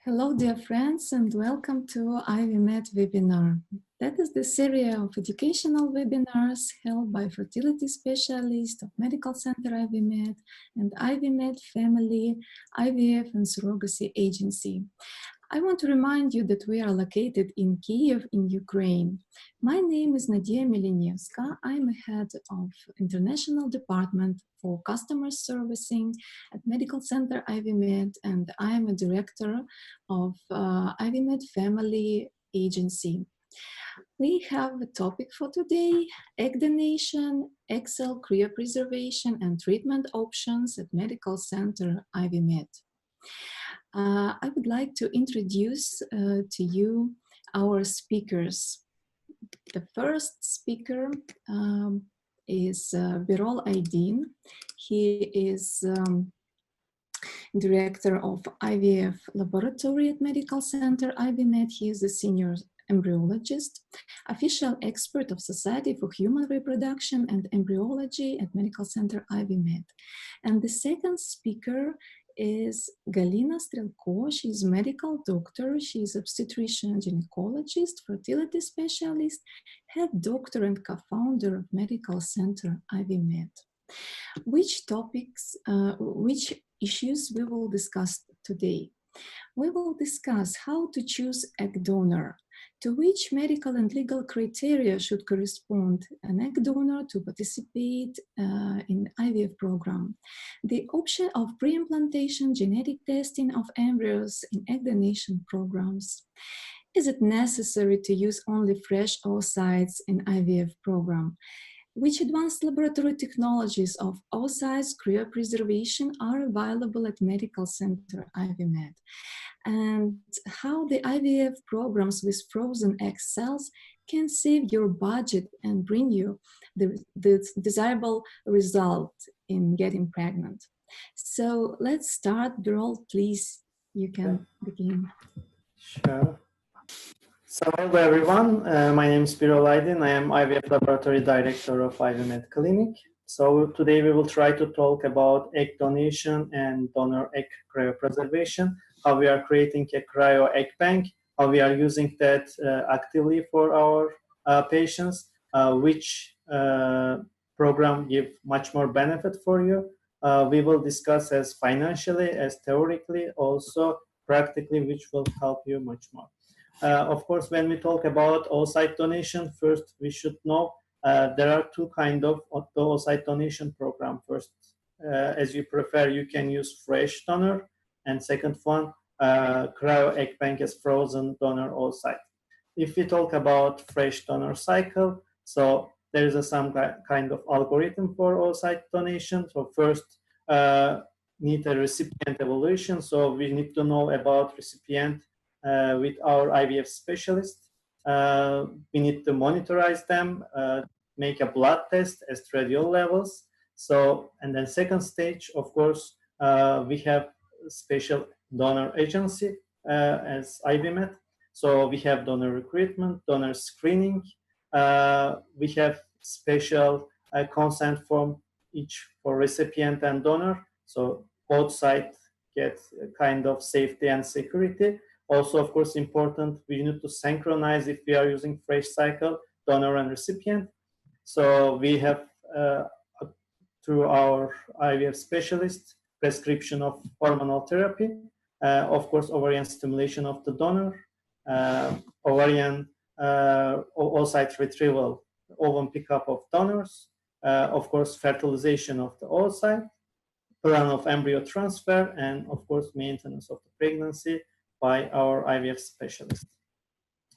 Hello, dear friends, and welcome to IVMED webinar. That is the series of educational webinars held by fertility specialists of Medical Center IVMED and IVMED Family IVF and Surrogacy Agency. I want to remind you that we are located in Kyiv, in Ukraine. My name is Nadia Milenevska. I'm a head of International Department for Customer Servicing at Medical Center IVMED, and I'm a director of IVMED Family Agency. We have a topic for today: egg donation, egg cell cryopreservation, and treatment options at Medical Center IVMED. I would like to introduce to you our speakers. The first speaker is Birol Aydin. He is director of IVF laboratory at Medical Center IVMED. He is a senior embryologist, official expert of Society for Human Reproduction and Embryology at Medical Center IVMED. And the second speaker is Galina Strelko. She is a medical doctor. She is obstetrician gynecologist, fertility specialist, head doctor and co-founder of Medical Center IVMED. Which issues we will discuss today? We will discuss how to choose egg donor, to which medical and legal criteria should correspond an egg donor to participate in IVF program, the option of pre-implantation genetic testing of embryos in egg donation programs. Is it necessary to use only fresh oocytes in IVF program? Which advanced laboratory technologies of oocytes cryopreservation are available at Medical Center IVMED? And how the IVF programs with frozen egg cells can save your budget and bring you the desirable result in getting pregnant. So let's start. Birol, please, you can begin. Sure. So hello everyone, my name is Birol Aydin. I am IVF Laboratory Director of IVMED Clinic. So today we will try to talk about egg donation and donor egg cryopreservation, how we are creating a cryo egg bank, how we are using that actively for our patients, which program give much more benefit for you. We will discuss as financially, as theoretically, also practically, which will help you much more. Of course, when we talk about oocyte donation, first we should know there are two kinds of oocyte donation program. First, as you prefer, you can use fresh donor, and second one, cryo egg bank as frozen donor oocyte. If we talk about fresh donor cycle, so there is some kind of algorithm for oocyte donation. So first, need a recipient evaluation. So we need to know about recipient with our IVF specialist. We need to monitorize them, make a blood test, estradiol levels. So, and then second stage, of course, we have special donor agency as IVMED. So we have donor recruitment, donor screening. We have special consent form each for recipient and donor. So both sides get a kind of safety and security. Also, of course, important, we need to synchronize if we are using fresh cycle, donor and recipient. So we have, through our IVF specialist, prescription of hormonal therapy, of course, ovarian stimulation of the donor, ovarian oocyte retrieval, ovum pickup of donors, of course, fertilization of the oocyte, plan of embryo transfer, and of course, maintenance of the pregnancy by our IVF specialist.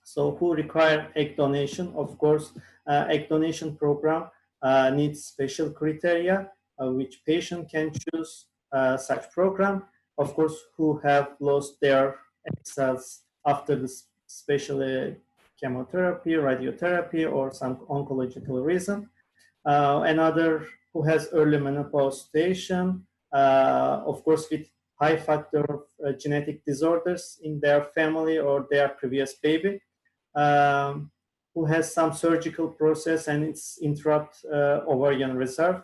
So who require egg donation? Of course, egg donation program needs special criteria which patient can choose such program. Of course, who have lost their egg cells after the special chemotherapy, radiotherapy, or some oncological reason. Another who has early menopause station, of course, with high factor of genetic disorders in their family or their previous baby, who has some surgical process and it's interrupt ovarian reserve,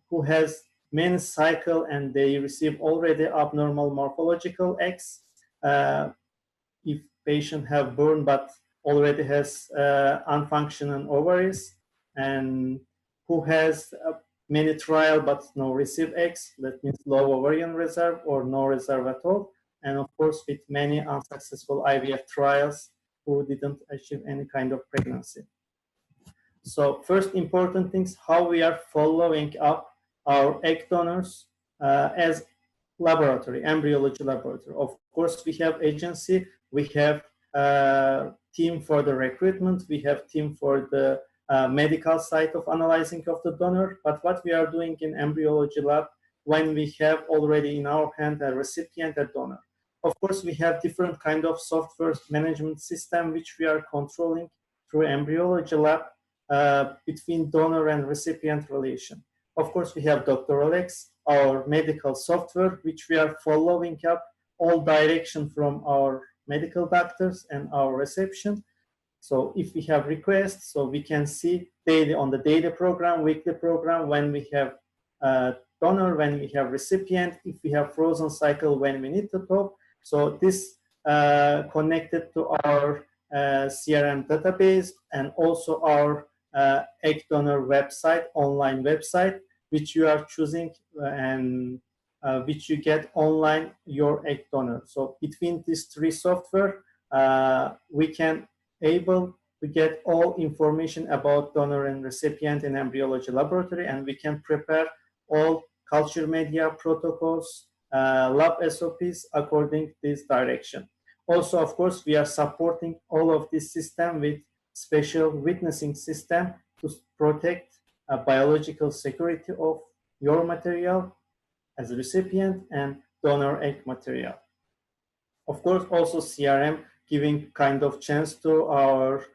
who has many cycle and they receive already abnormal morphological eggs, if patient have born but already has unfunctioning ovaries, and who has many trial but no receive eggs, that means low ovarian reserve or no reserve at all, and of course with many unsuccessful IVF trials who didn't achieve any kind of pregnancy. So first important things, how we are following up our egg donors as laboratory, embryology laboratory. Of course, we have agency, we have team for the recruitment, we have team for the medical side of analyzing of the donor. But what we are doing in embryology lab, when we have already in our hand a recipient, a donor. Of course, we have different kind of software management system which we are controlling through embryology lab between donor and recipient relation. Of course, we have Dr. Alex, our medical software, which we are following up all direction from our medical doctors and our reception. So if we have requests, so we can see daily on the daily program, weekly program, when we have donor, when we have recipient, if we have frozen cycle, when we need to talk. So this connected to our CRM database and also our egg donor website, online website, which you are choosing and which you get online your egg donor. So between these three software, we can able to get all information about donor and recipient in embryology laboratory, and we can prepare all culture media protocols, lab SOPs according to this direction. Also, of course, we are supporting all of this system with special witnessing system to protect biological security of your material as a recipient and donor egg material. Of course, also CRM giving kind of chance to our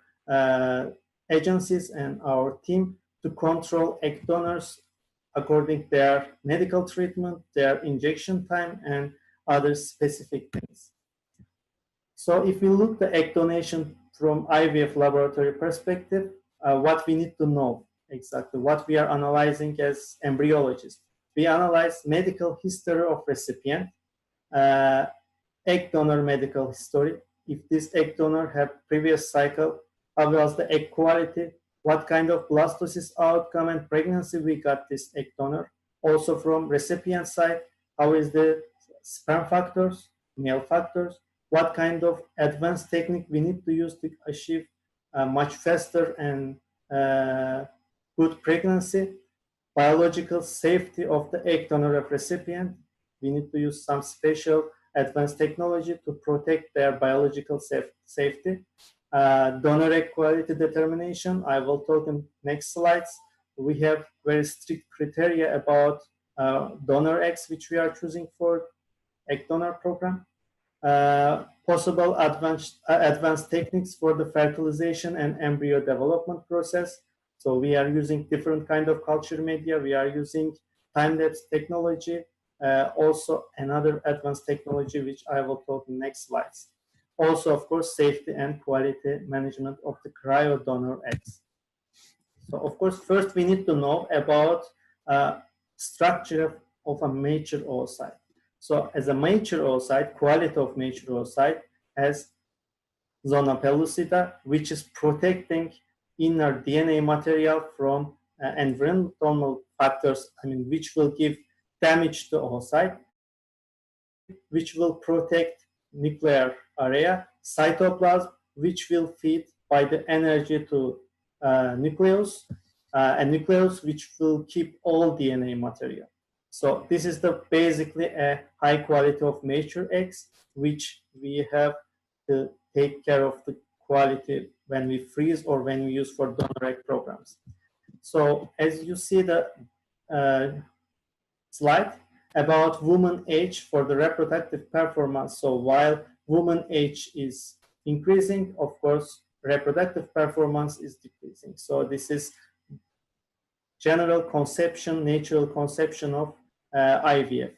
agencies and our team to control egg donors according to their medical treatment, their injection time, and other specific things. So if we look at egg donation from IVF laboratory perspective, what we need to know exactly, what we are analyzing as embryologists. We analyze medical history of recipient, egg donor medical history. If this egg donor had previous cycle, how was the egg quality, what kind of blastocyst outcome and pregnancy we got this egg donor. Also from recipient side, how is the sperm factors, male factors, what kind of advanced technique we need to use to achieve much faster and good pregnancy, biological safety of the egg donor of recipient. We need to use some special advanced technology to protect their biological safety. Donor egg quality determination, I will talk in next slides. We have very strict criteria about donor eggs which we are choosing for egg donor program. Possible advanced techniques for the fertilization and embryo development process. So we are using different kind of culture media. We are using time-lapse technology. Also another advanced technology which I will talk in next slides. Also, of course, safety and quality management of the cryo donor eggs. So, of course, first we need to know about structure of a mature oocyte. So, as a mature oocyte, quality of mature oocyte has zona pellucida, which is protecting inner DNA material from environmental factors, which will give damage to oocyte, which will protect nuclear area, cytoplasm, which will feed by the energy to nucleus, and nucleus which will keep all DNA material. So this is the basically a high quality of mature eggs, which we have to take care of the quality when we freeze or when we use for donor egg programs. So as you see the slide about woman age for the reproductive performance. So while woman age is increasing, of course, reproductive performance is decreasing. So this is general conception, natural conception of IVF.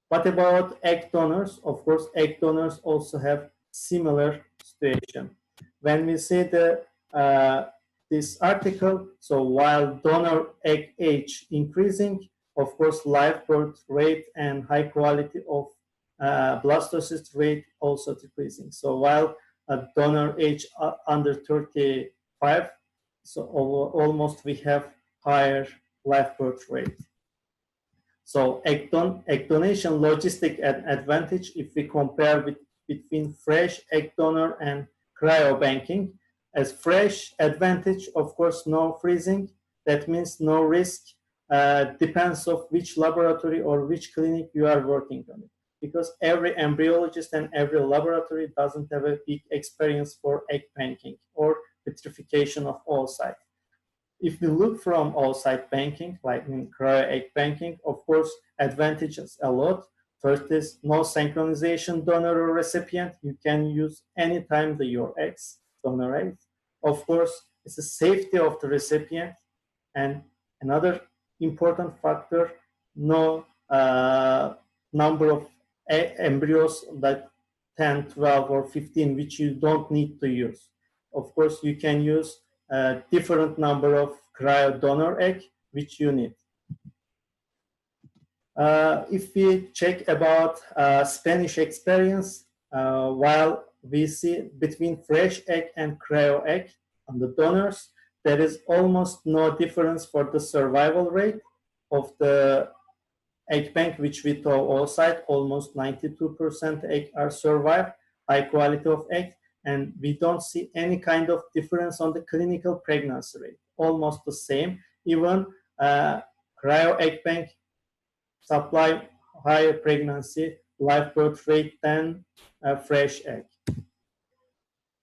What about egg donors? Of course, egg donors also have similar situation. When we see the this article, so while donor egg age increasing, of course, live birth rate and high quality of blastocyst rate also decreasing. So while a donor age under 35, so almost we have higher live birth rate. So egg donation logistic advantage if we compare between fresh egg donor and cryobanking. As fresh advantage, of course, no freezing. That means no risk. Depends of which laboratory or which clinic you are working on it. Because every embryologist and every laboratory doesn't have a big experience for egg banking or vitrification of oocyte. If we look from oocyte banking, like in cryo egg banking, of course, advantages a lot. First is no synchronization donor or recipient. You can use anytime your eggs, donor eggs. Of course, it's the safety of the recipient. And another important factor, no number of embryos that 10, 12, or 15, which you don't need to use. Of course, you can use a different number of cryo donor egg, which you need. If we check about Spanish experience, while we see between fresh egg and cryo egg on the donors, there is almost no difference for the survival rate of the egg bank, which we thaw oocyte. Almost 92% egg are survived, high quality of egg, and we don't see any kind of difference on the clinical pregnancy rate. Almost the same. Even cryo egg bank supply higher pregnancy live birth rate than fresh egg.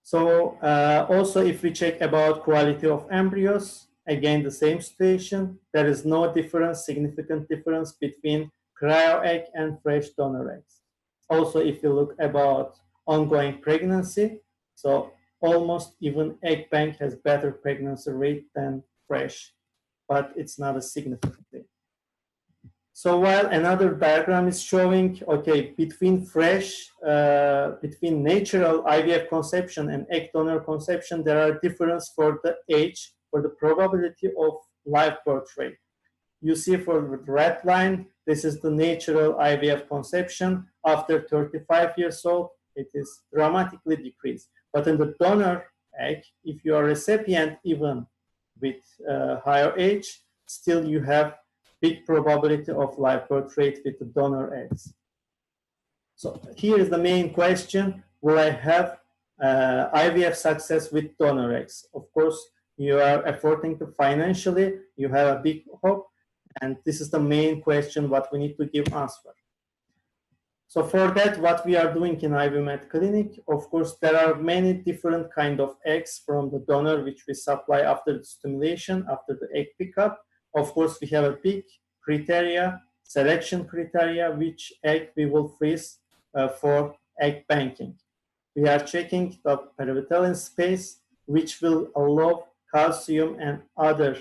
So also if we check about quality of embryos, again the same situation. There is no difference, significant difference between cryo egg and fresh donor eggs. Also if you look about ongoing pregnancy, so almost even egg bank has better pregnancy rate than fresh, but it's not a significant thing. So while another diagram is showing, okay, between natural IVF conception and egg donor conception, there are differences for the age, for the probability of live birth rate. You see for the red line, this is the natural IVF conception. After 35 years old, it is dramatically decreased. But in the donor egg, if you are a recipient, even with higher age, still you have big probability of live birth rate with the donor eggs. So here is the main question: will I have IVF success with donor eggs? Of course, you are efforting to financially, you have a big hope, and this is the main question what we need to give answer. So for that, what we are doing in IVMED clinic, of course, there are many different kind of eggs from the donor which we supply after the stimulation, after the egg pickup. Of course, we have a big criteria, selection criteria, which egg we will freeze for egg banking. We are checking the perivitellin space, which will allow calcium and other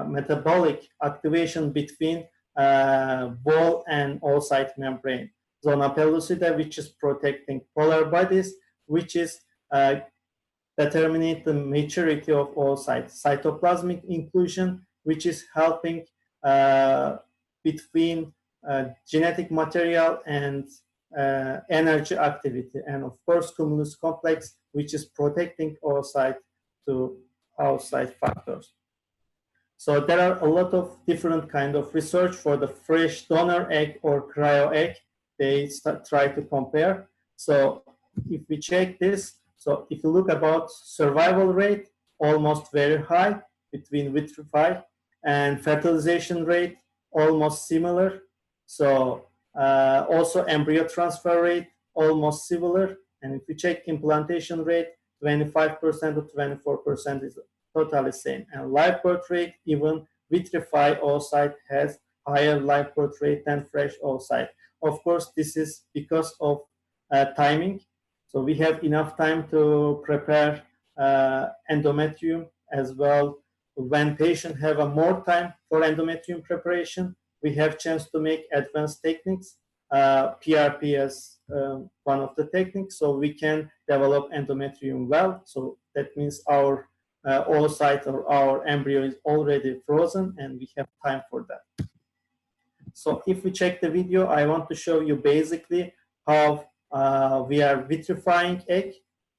metabolic activation between wall and oocyte membrane. Zona pellucida, which is protecting polar bodies, which is determining the maturity of oocyte. Cytoplasmic inclusion, which is helping between genetic material and energy activity, and of course cumulus complex, which is protecting oocyte to outside factors. So there are a lot of different kind of research for the fresh donor egg or cryo egg. They try to compare. So if we check this, so if you look about survival rate, almost very high between vitrify, and fertilization rate almost similar. So also embryo transfer rate almost similar. And if you check implantation rate, 25% to 24% is totally same. And live birth rate, even vitrify oocyte has higher live birth rate than fresh oocyte. Of course, this is because of timing. So we have enough time to prepare endometrium as well. When patients have a more time for endometrium preparation, we have chance to make advanced techniques. PRP as one of the techniques, so we can develop endometrium well. So that means our oocyte or our embryo is already frozen, and we have time for that. So if we check the video, I want to show you basically how we are vitrifying egg.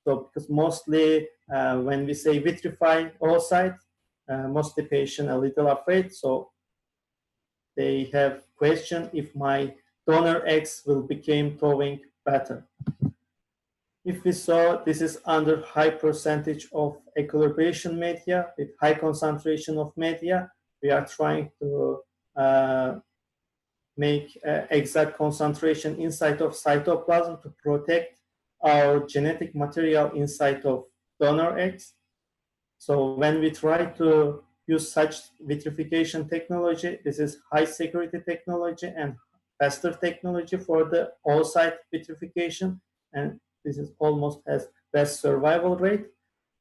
So because mostly when we say vitrify oocyte, mostly patient a little afraid. So they have question if my donor eggs will become thawing better. If we saw, this is under high percentage of equilibration media with high concentration of media. We are trying to make exact concentration inside of cytoplasm to protect our genetic material inside of donor eggs. So when we try to use such vitrification technology, this is high security technology and faster technology for the oocyte vitrification, and this is almost has best survival rate.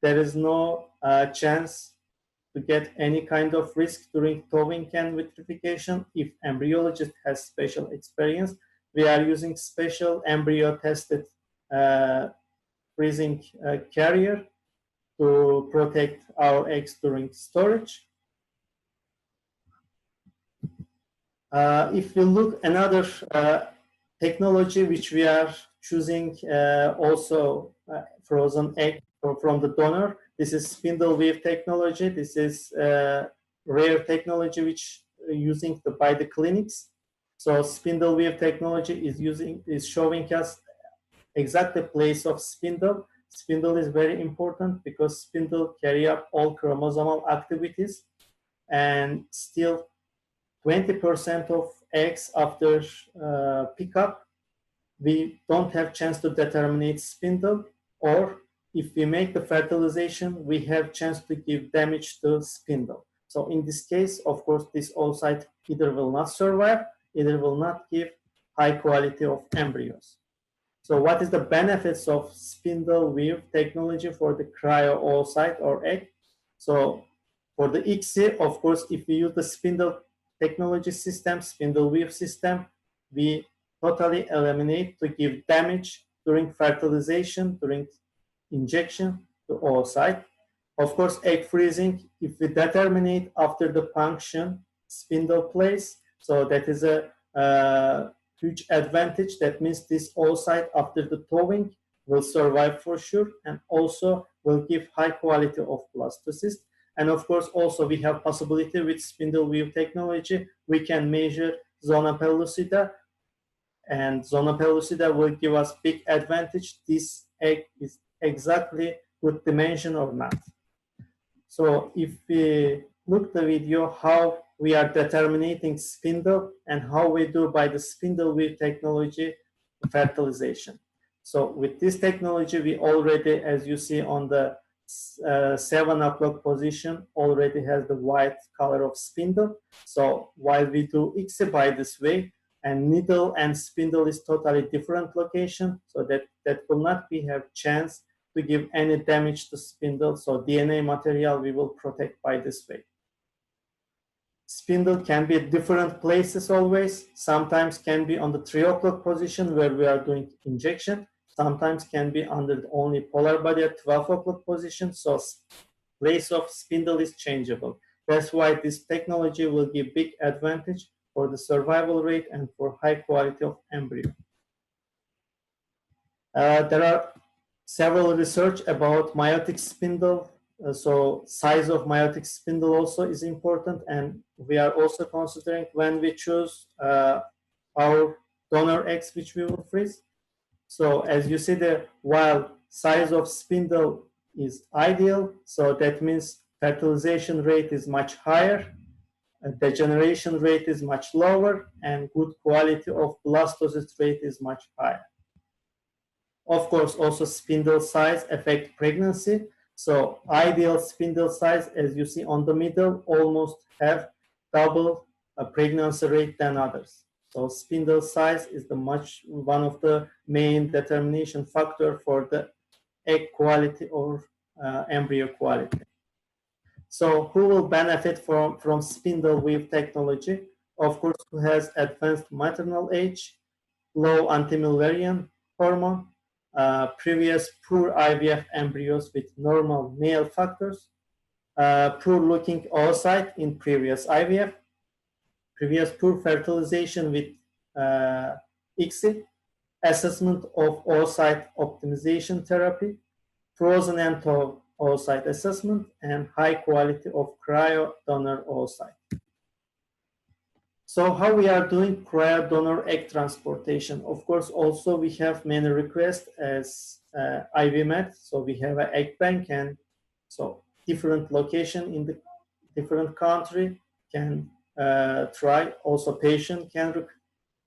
There is no chance to get any kind of risk during thawing and vitrification if embryologist has special experience. We are using special embryo tested freezing carrier to protect our eggs during storage. If we look another technology which we are choosing also frozen egg from the donor, this is spindle weave technology. This is rare technology which using by the clinics. So spindle weave technology is showing us exact the place of spindle. Spindle is very important because spindle carry up all chromosomal activities, and still 20% of eggs after pickup, we don't have chance to determine spindle, or if we make the fertilization, we have chance to give damage to spindle. So in this case, of course, this oocyte either will not survive, either will not give high quality of embryos. So what is the benefits of spindle weave technology for the cryo oocyte or egg? So for the ICSI, of course, if we use the spindle technology system, spindle weave system, we totally eliminate to give damage during fertilization, during injection to oocyte. Of course, egg freezing, if we determine after the punction spindle place, so that is a huge advantage. That means this oocyte after the thawing will survive for sure, and also will give high quality of blastocyst. And of course, also we have possibility with spindle weave technology, we can measure zona pellucida, and zona pellucida will give us big advantage. This egg is exactly good dimension or not. So if we look the video how we are determining spindle and how we do by the spindle weave technology fertilization. So with this technology, we already, as you see on the 7 o'clock position, already has the white color of spindle. So while we do ICSI by this way, and needle and spindle is totally different location, so that will not be have chance to give any damage to spindle. So DNA material we will protect by this way. Spindle can be at different places always. Sometimes can be on the 3 o'clock position where we are doing injection. Sometimes can be under the only polar body at 12 o'clock position. So place of spindle is changeable. That's why this technology will give big advantage for the survival rate and for high quality of embryo. There are several research about meiotic spindle. So size of meiotic spindle also is important, and we are also considering when we choose our donor eggs which we will freeze. So as you see there, while size of spindle is ideal, so that means fertilization rate is much higher, degeneration rate is much lower, and good quality of blastocyst rate is much higher. Of course, also spindle size affect pregnancy. So ideal spindle size, as you see on the middle, almost have double a pregnancy rate than others. So spindle size is one of the main determination factor for the egg quality or embryo quality. So who will benefit from spindle weave technology? Of course, who has advanced maternal age, low anti-Müllerian hormone, previous poor IVF embryos with normal male factors, poor looking oocyte in previous IVF, previous poor fertilization with ICSI, assessment of oocyte optimization therapy, frozen and thaw oocyte assessment, and high quality of cryo donor oocyte. So how we are doing cryo donor egg transportation? Of course, also we have many requests as IVMED. So we have an egg bank, and so different location in the different country can try. Also, patient can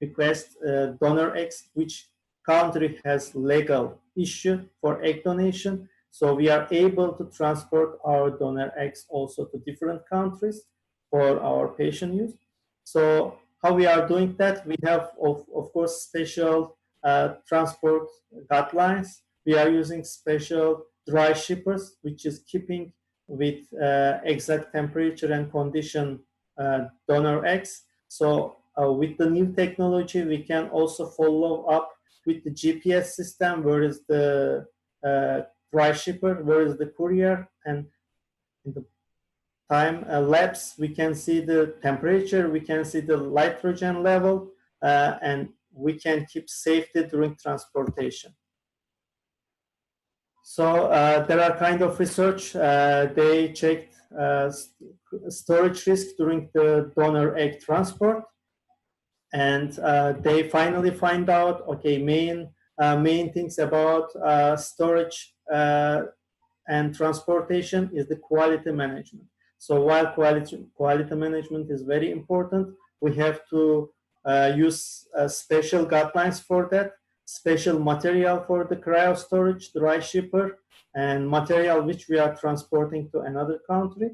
request donor eggs, which country has legal issue for egg donation. So we are able to transport our donor eggs also to different countries for our patient use. So how we are doing that? We have, of course, special transport guidelines. We are using special dry shippers, which is keeping with exact temperature and condition donor eggs. So with the new technology, we can also follow up with the GPS system. Where is the dry shipper? Where is the courier? And in the time lapse, we can see the temperature, we can see the nitrogen level, and we can keep safety during transportation. So there are kind of research. They checked storage risk during the donor egg transport, and they finally find out, okay, main things about storage and transportation is the quality management. So while quality management is very important, we have to use special guidelines for that, special material for the cryo storage, dry shipper, and material which we are transporting to another country.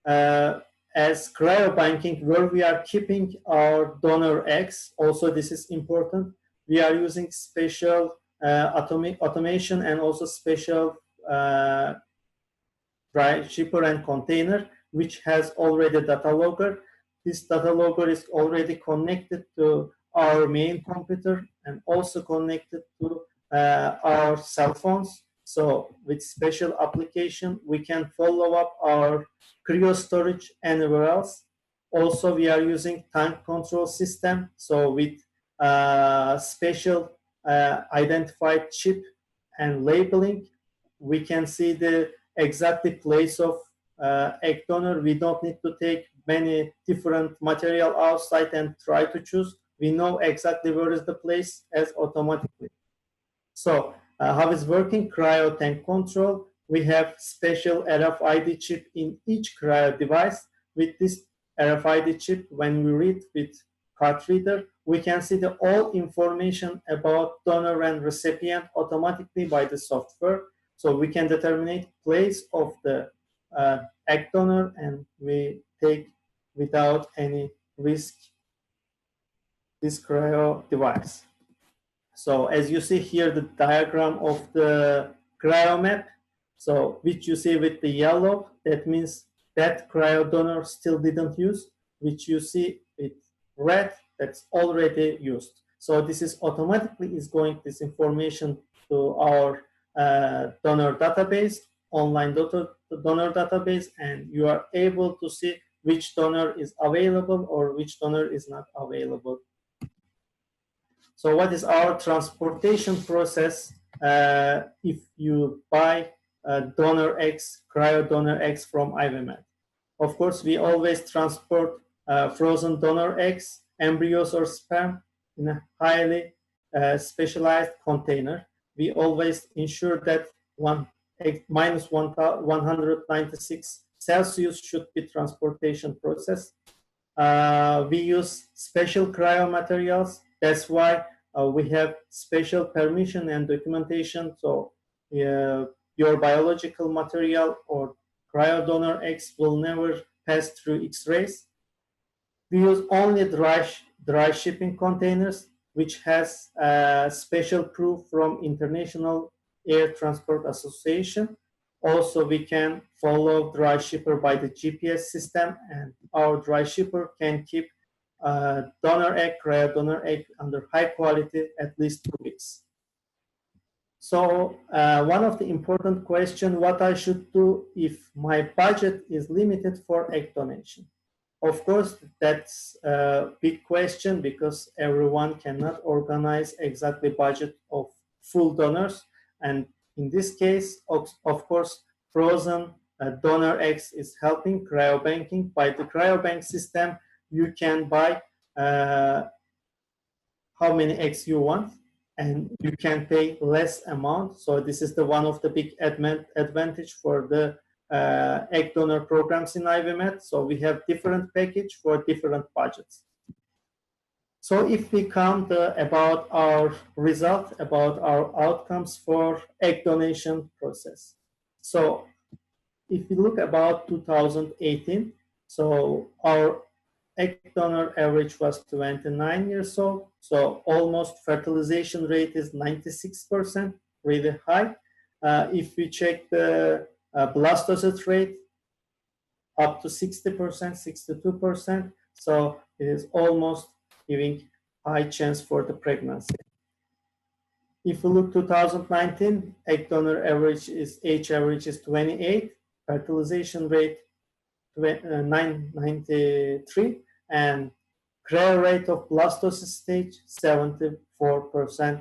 As cryobanking, where we are keeping our donor eggs, also this is important. We are using special automation and also special dry shipper and container, which has already data logger. This data logger is already connected to our main computer and also connected to our cell phones. So with special application, we can follow up our cryo storage anywhere else. Also, we are using tank control system. So with special identified chip and labeling, we can see the exactly place of egg donor. We don't need to take many different material outside and try to choose. We know exactly where is the place as automatically. So how is working? Cryo tank control. We have special RFID chip in each cryo device. With this RFID chip, when we read with card reader, we can see the all information about donor and recipient automatically by the software. So we can determine place of the egg donor, and we take without any risk this cryo device. So as you see here, the diagram of the cryo map, so which you see with the yellow, that means that cryo donor still didn't use, which you see with red, that's already used. So this is automatically is going this information to our donor database, online donor database, and you are able to see which donor is available or which donor is not available. So what is our transportation process if you buy donor eggs, cryo donor eggs from IVMED? Of course, we always transport frozen donor eggs, embryos or sperm in a highly specialized container. We always ensure that minus 196 Celsius should be transportation process. We use special cryo materials. That's why we have special permission and documentation. So your biological material or cryo donor eggs will never pass through X-rays. We use only dry shipping containers, which has special proof from International Air Transport Association. Also, we can follow dry shipper by the GPS system, and our dry shipper can keep donor egg, cryo donor egg under high quality at least 2 weeks. So one of the important questions, what I should do if my budget is limited for egg donation? Of course, that's a big question because everyone cannot organize exactly budget of full donors. And in this case, of course, frozen donor eggs is helping cryobanking. By the cryobank system, you can buy how many eggs you want, and you can pay less amount. So this is the one of the big advantage for the egg donor programs in IVMED. So we have different package for different budgets. So if we come about our result, about our outcomes for egg donation process. So if we look about 2018, so our egg donor average was 29 years old, so almost fertilization rate is 96%, really high. If we check the blastocyst rate, up to 60%, 62%, so it is almost giving high chance for the pregnancy. If we look 2019, egg donor average is, age average is 28, fertilization rate 993, and cryo rate of blastocyst stage 74%.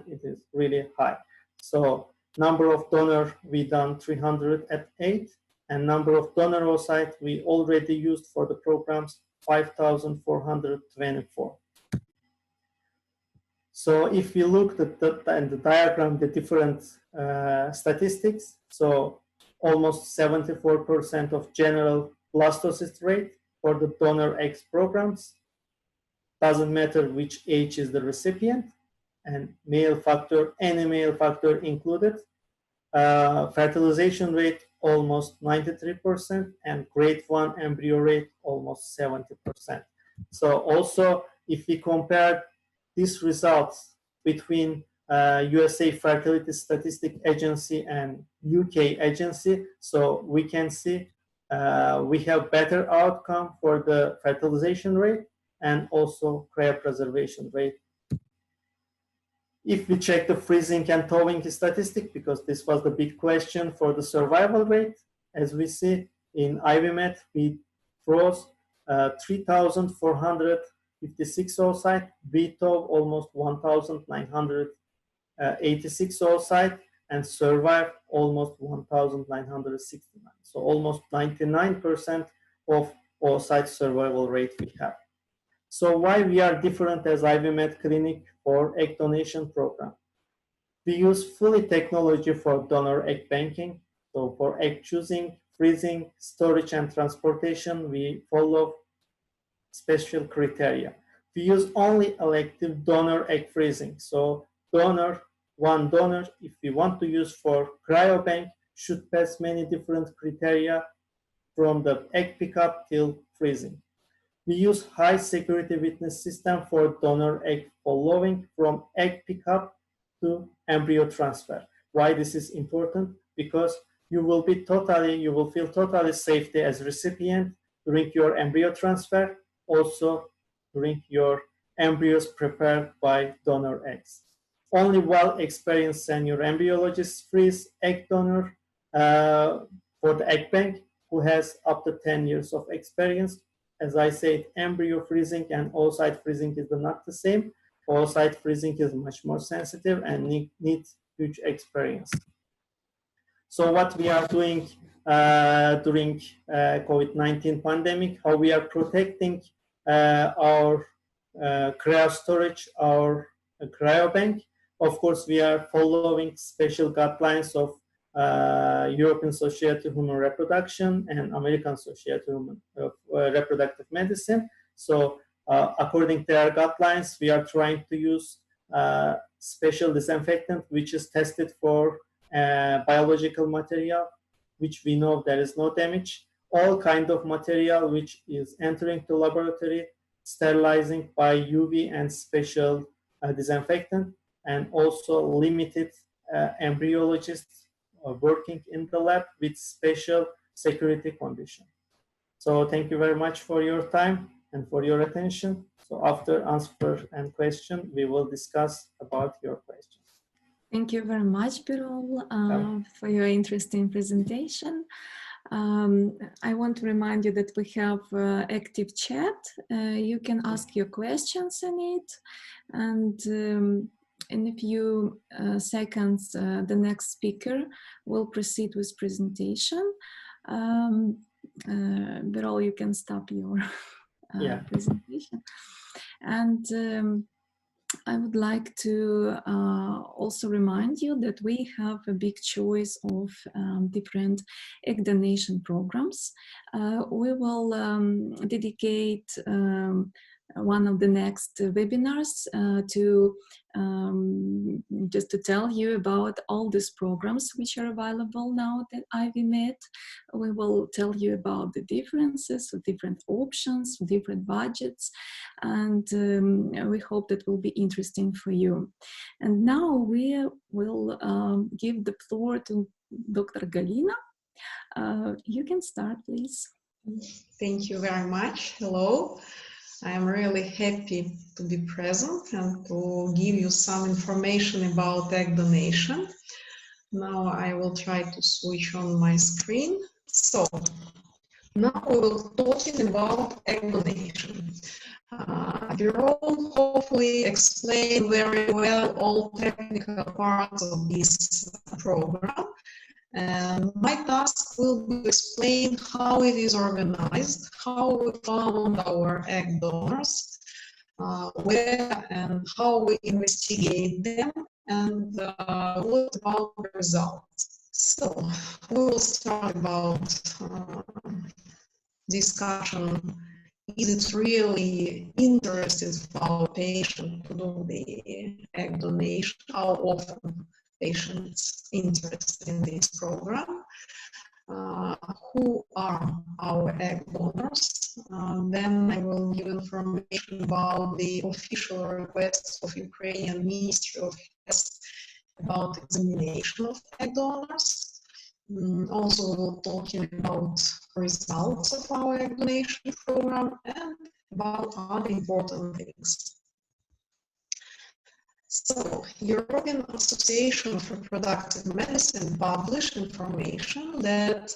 It is really high. So number of donor we done 308, and number of donor oocyte we already used for the programs 5,424. So if we look at the diagram, the different statistics, so almost 74% of general blastocyst rate for the donor eggs programs. Doesn't matter which age is the recipient, and male factor, any male factor included. Fertilization rate almost 93%, and grade 1 embryo rate almost 70%. So also, if we compare these results between USA Fertility Statistic Agency and UK agency, so we can see we have better outcome for the fertilization rate and also cryopreservation rate. If we check the freezing and thawing statistic, because this was the big question for the survival rate, as we see in IVMED, we froze 3,456 oocyte, we thawed almost 1,986 oocyte, and survived almost 1,969. So almost 99% of oocyte survival rate we have. So why we are different as IVMED clinic for egg donation program? We use fully technology for donor egg banking. So for egg choosing, freezing, storage, and transportation, we follow special criteria. We use only elective donor egg freezing. So one donor, if we want to use for cryobank, should pass many different criteria from the egg pickup till freezing. We use high security witness system for donor egg following from egg pickup to embryo transfer. Why this is important? Because you will feel totally safety as recipient during your embryo transfer, also during your embryos prepared by donor eggs. Only well-experienced senior embryologists freeze egg donor for the egg bank who has up to 10 years of experience. As I said, embryo freezing and oocyte freezing is not the same. Oocyte freezing is much more sensitive and needs huge experience. So what we are doing during COVID-19 pandemic, how we are protecting our cryo storage, our cryobank. Of course, we are following special guidelines of European Society of Human Reproduction and American Society of Reproductive Medicine. So according to their guidelines, we are trying to use special disinfectant which is tested for biological material, which we know there is no damage. All kind of material which is entering the laboratory, sterilizing by UV and special disinfectant, and also limited embryologists working in the lab with special security condition. So thank you very much for your time and for your attention. So after answer and question, we will discuss about your questions. Thank you very much, Birol, for your interesting presentation. I want to remind you that we have active chat. You can ask your questions in it, and in a few seconds, the next speaker will proceed with presentation. Birol, you can stop your presentation. And I would like to also remind you that we have a big choice of different egg donation programs. We will dedicate one of the next webinars to just to tell you about all these programs which are available now at IVMED. We will tell you about the differences, different options, different budgets, and we hope that will be interesting for you. And now we will give the floor to Dr. Galina. You can start, please. Thank you very much. Hello. I am really happy to be present and to give you some information about egg donation. Now I will try to switch on my screen. So now we will talking about egg donation. Birol hopefully explained very well all technical parts of this program. And my task will be to explain how it is organized, how we found our egg donors, where and how we investigate them, and what about the results. So we will start about discussion. Is it really interesting for our patient to do the egg donation? How often patients interested in this program? Who are our egg donors? Then I will give information about the official requests of Ukrainian Ministry of Health about examination of egg donors. Also, we'll talk about results of our egg donation program and about other important things. So, European Association for Reproductive Medicine published information that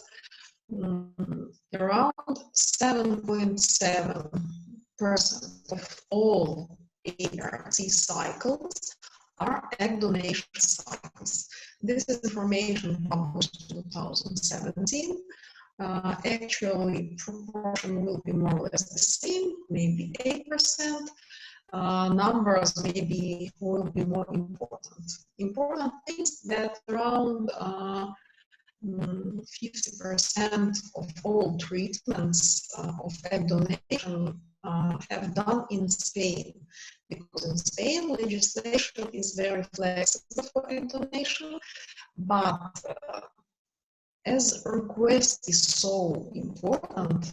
around 7.7% of all ART cycles are egg donation cycles. This is information published in 2017. Actually, proportion will be more or less the same, maybe 8%. Numbers maybe will be more important. Important things that around 50% of all treatments of egg donation have done in Spain, because in Spain legislation is very flexible for egg donation, but as a request is so important,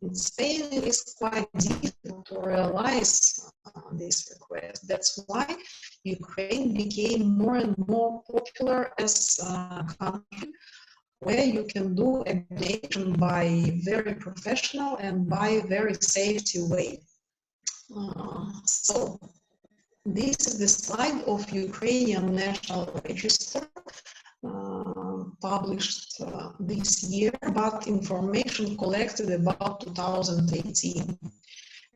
in Spain it is quite difficult to realize this request. That's why Ukraine became more and more popular as a country where you can do egg donation by very professional and by very safety way. So this is the slide of Ukrainian National Register, published this year, but information collected about 2018.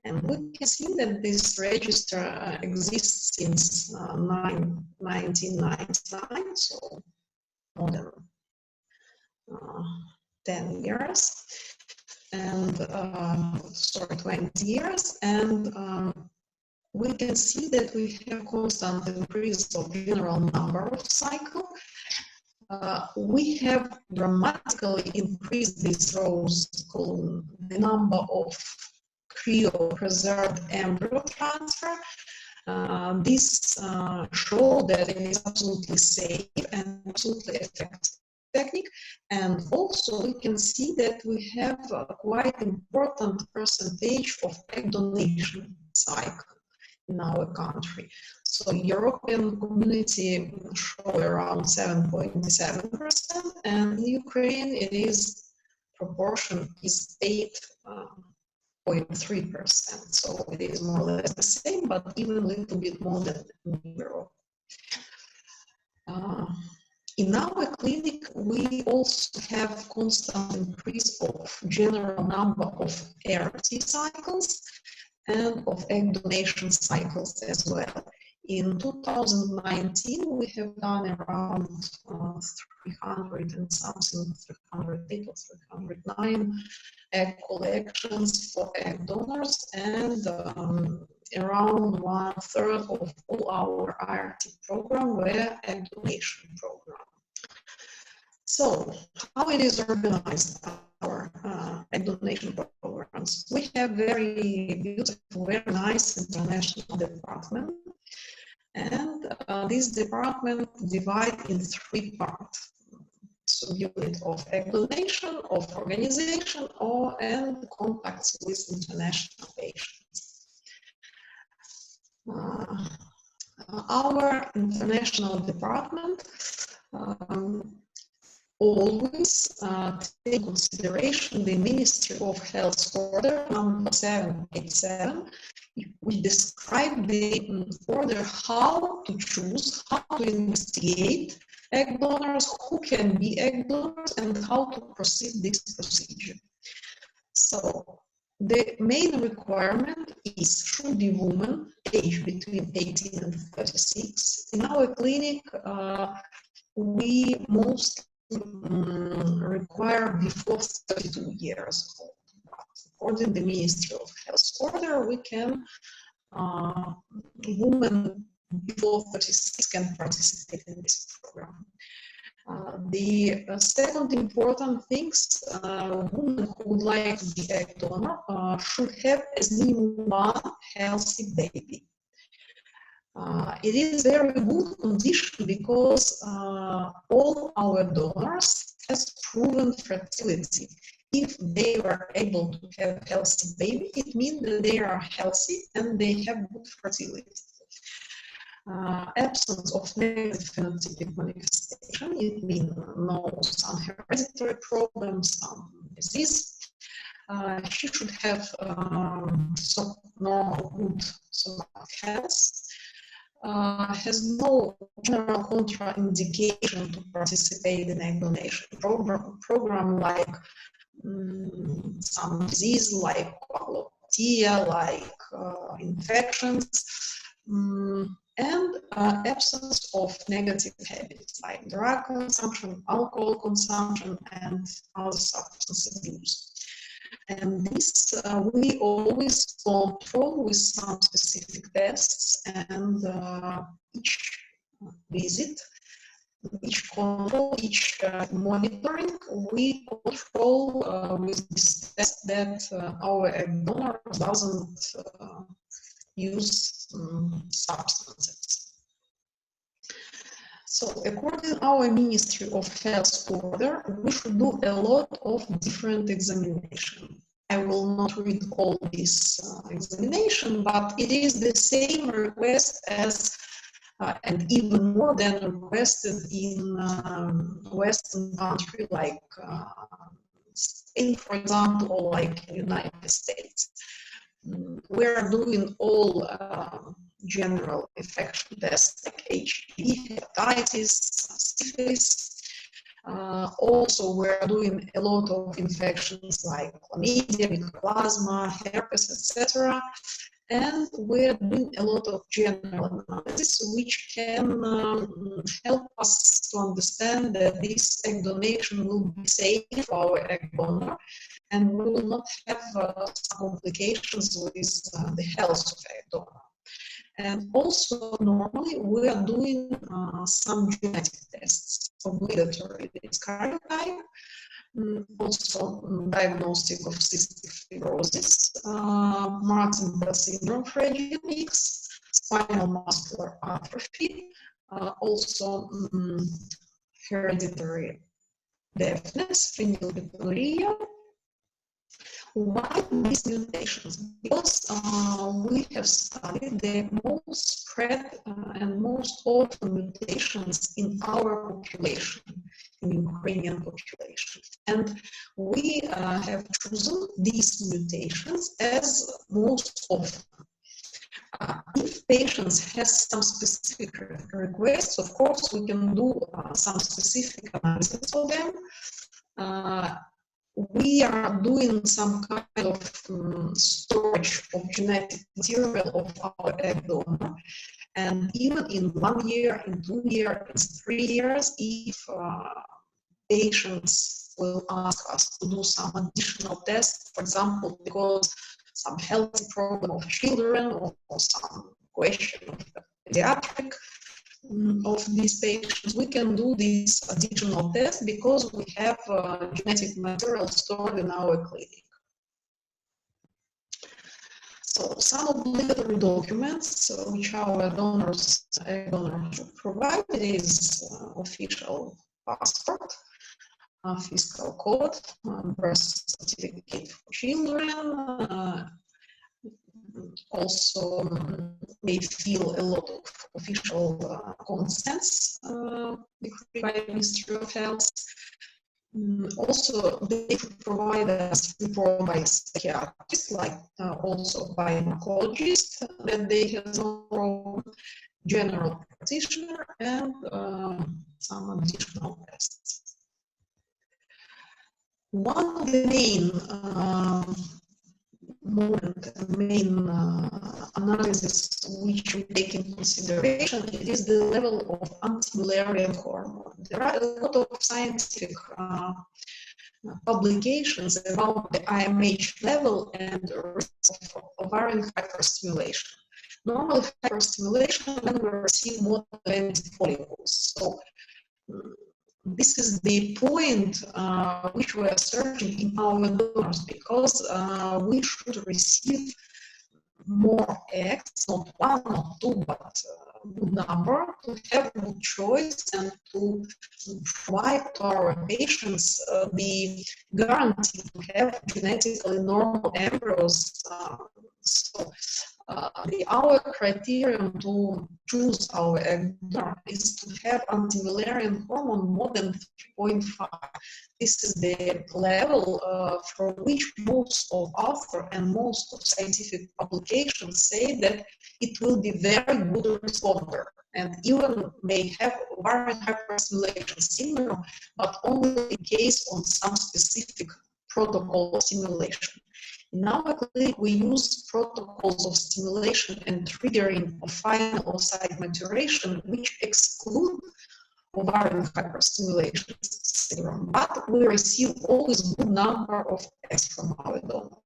And we can see that this register exists since 1999, so more than 10 years, and 20 years, and we can see that we have constant increase of general number of cycles. We have dramatically increased this rows called the number of cryopreserved embryo transfer. This shows that it is absolutely safe and absolutely effective technique, and also we can see that we have a quite important percentage of egg donation cycle in our country. So European community show around 7.7%, and in Ukraine it is proportion is 8.3%. So it is more or less the same, but even a little bit more than in Europe. In our clinic, we also have constant increase of general number of ART cycles and of egg donation cycles as well. In 2019, we have done around 300 and something, 308 or 309 egg collections for egg donors, and around 1/3 of all our IRT program were egg donation program. So, how it is organized, our egg donation programs? We have very beautiful, very nice international department, and this department divides in 3 parts. So, unit of egg donation, of organization, and contacts with international patients. Our international department always take into consideration the Ministry of Health order number 787, which describe the order how to choose, how to investigate egg donors, who can be egg donors, and how to proceed this procedure. So, the main requirement is should be woman aged between 18 and 36. In our clinic, we mostly require before 32 years old. According to the Ministry of Health order, we can, women before 36 can participate in this program. The second important thing, women who would like to be egg donor should have as minimum 1 healthy baby. It is very good condition because all our donors has proven fertility. If they are able to have healthy baby, it means that they are healthy and they have good fertility. Absence of negative phenotypic manifestation, it means some hereditary problems, some disease. She should have some normal good somatic health. Has no general contraindication to participate in egg donation program like some disease like coagulopathy, like infections, and absence of negative habits like drug consumption, alcohol consumption, and other substance abuse. And this we always control with some specific tests, and each visit, each control, each monitoring, we control with this test that our egg donor doesn't use substances. So, according to our Ministry of Health order, we should do a lot of different examinations. I will not read all this examination, but it is the same request as, and even more than requested in Western countries like Spain, for example, or like United States. We are doing all general infection tests like HIV, hepatitis, syphilis. Also, we're doing a lot of infections like chlamydia, mycoplasma, herpes, etc. And we're doing a lot of general analysis, which can help us to understand that this egg donation will be safe for our egg donor, and we will not have some complications with the health of egg donor. And also, normally, we are doing some genetic tests, obligatory cryopreservation, also diagnostic of cystic fibrosis, Martin-Bell syndrome for X, spinal muscular atrophy, also hereditary deafness, phenylketonuria. Why these mutations? Because we have studied the most spread and most often mutations in our population, in Ukrainian population. And we have chosen these mutations as most often. if patients has some specific requests, of course, we can do some specific analysis for them. We are doing some kind of storage of genetic material of our egg donor. And even in 1 year, in 2 years, in 3 years, if patients will ask us to do some additional tests, for example, because some health problem of children or some question of the pediatric of these patients, we can do this additional test because we have genetic material stored in our clinic. So some obligatory documents which our donors should provide is official passport, fiscal code, birth certificate for children. Also, they fill a lot of official consents decreed by the Ministry of Health. Also, they provide us report by psychiatrists, like also by oncologist, that they have no general practitioner and some additional tests. One of the main analysis which we take in consideration is the level of anti-Mullerian hormone. There are a lot of scientific publications about the IMH level and the risk of ovarian hyperstimulation. Normally, hyperstimulation when we receive more than 20 follicles. So this is the point which we are searching in our donors, because we should receive more eggs, not one or two, but a good number, to have good choice and to provide to our patients the guarantee to have genetically normal embryos. Our criterion to choose our egg donor is to have anti-Mullerian hormone more than 3.5. This is the level for which most of author and most of scientific publications say that it will be very good responder, and even may have ovarian hyperstimulation syndrome, but only in case on some specific protocol of stimulation. In our clinic, we use protocols of stimulation and triggering of final oocyte maturation, which exclude ovarian hyperstimulation syndrome, but we receive always good number of eggs from our donor.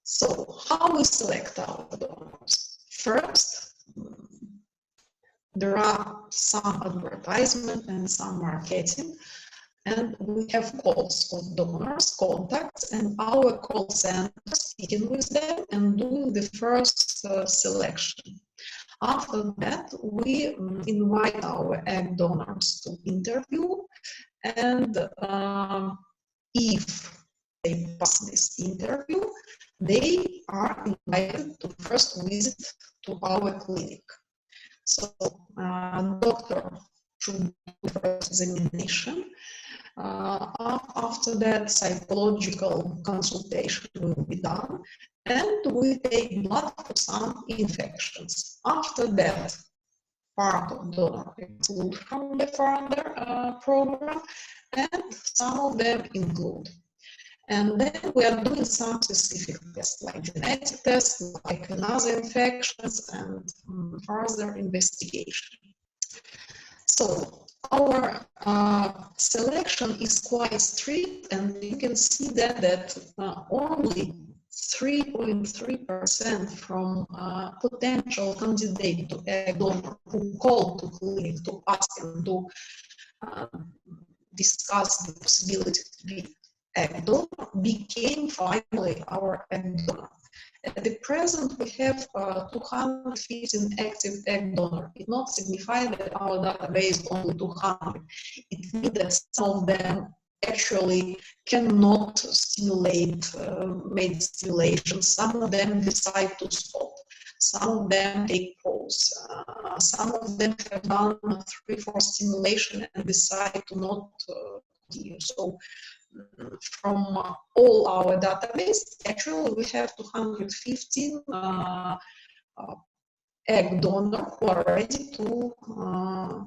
So, how we select our donors? First, there are some advertisement and some marketing, and we have calls of donors, contacts, and our call center speaking with them and doing the first selection. After that, we invite our egg donors to interview, and if they pass this interview, they are invited to first visit to our clinic. So, doctor should do first examination. After that, psychological consultation will be done, and we take blood for some infections. After that, part of donor exclude from the further program, and some of them include. And then we are doing some specific tests, like genetic tests, like nasal infections, and further investigation. So our selection is quite strict, and you can see that only 3.3% from potential candidate to egg donor who called to clinic to ask and to discuss the possibility to be egg donor became finally our egg donor. At the present, we have 215 active egg donors. It not signify that our database only 200. It means that some of them actually cannot stimulate, made stimulation. Some of them decide to stop. Some of them take pause. Some of them have done 3-4 stimulation and decide to not continue. So from all our database, actually we have 215 egg donors who are ready to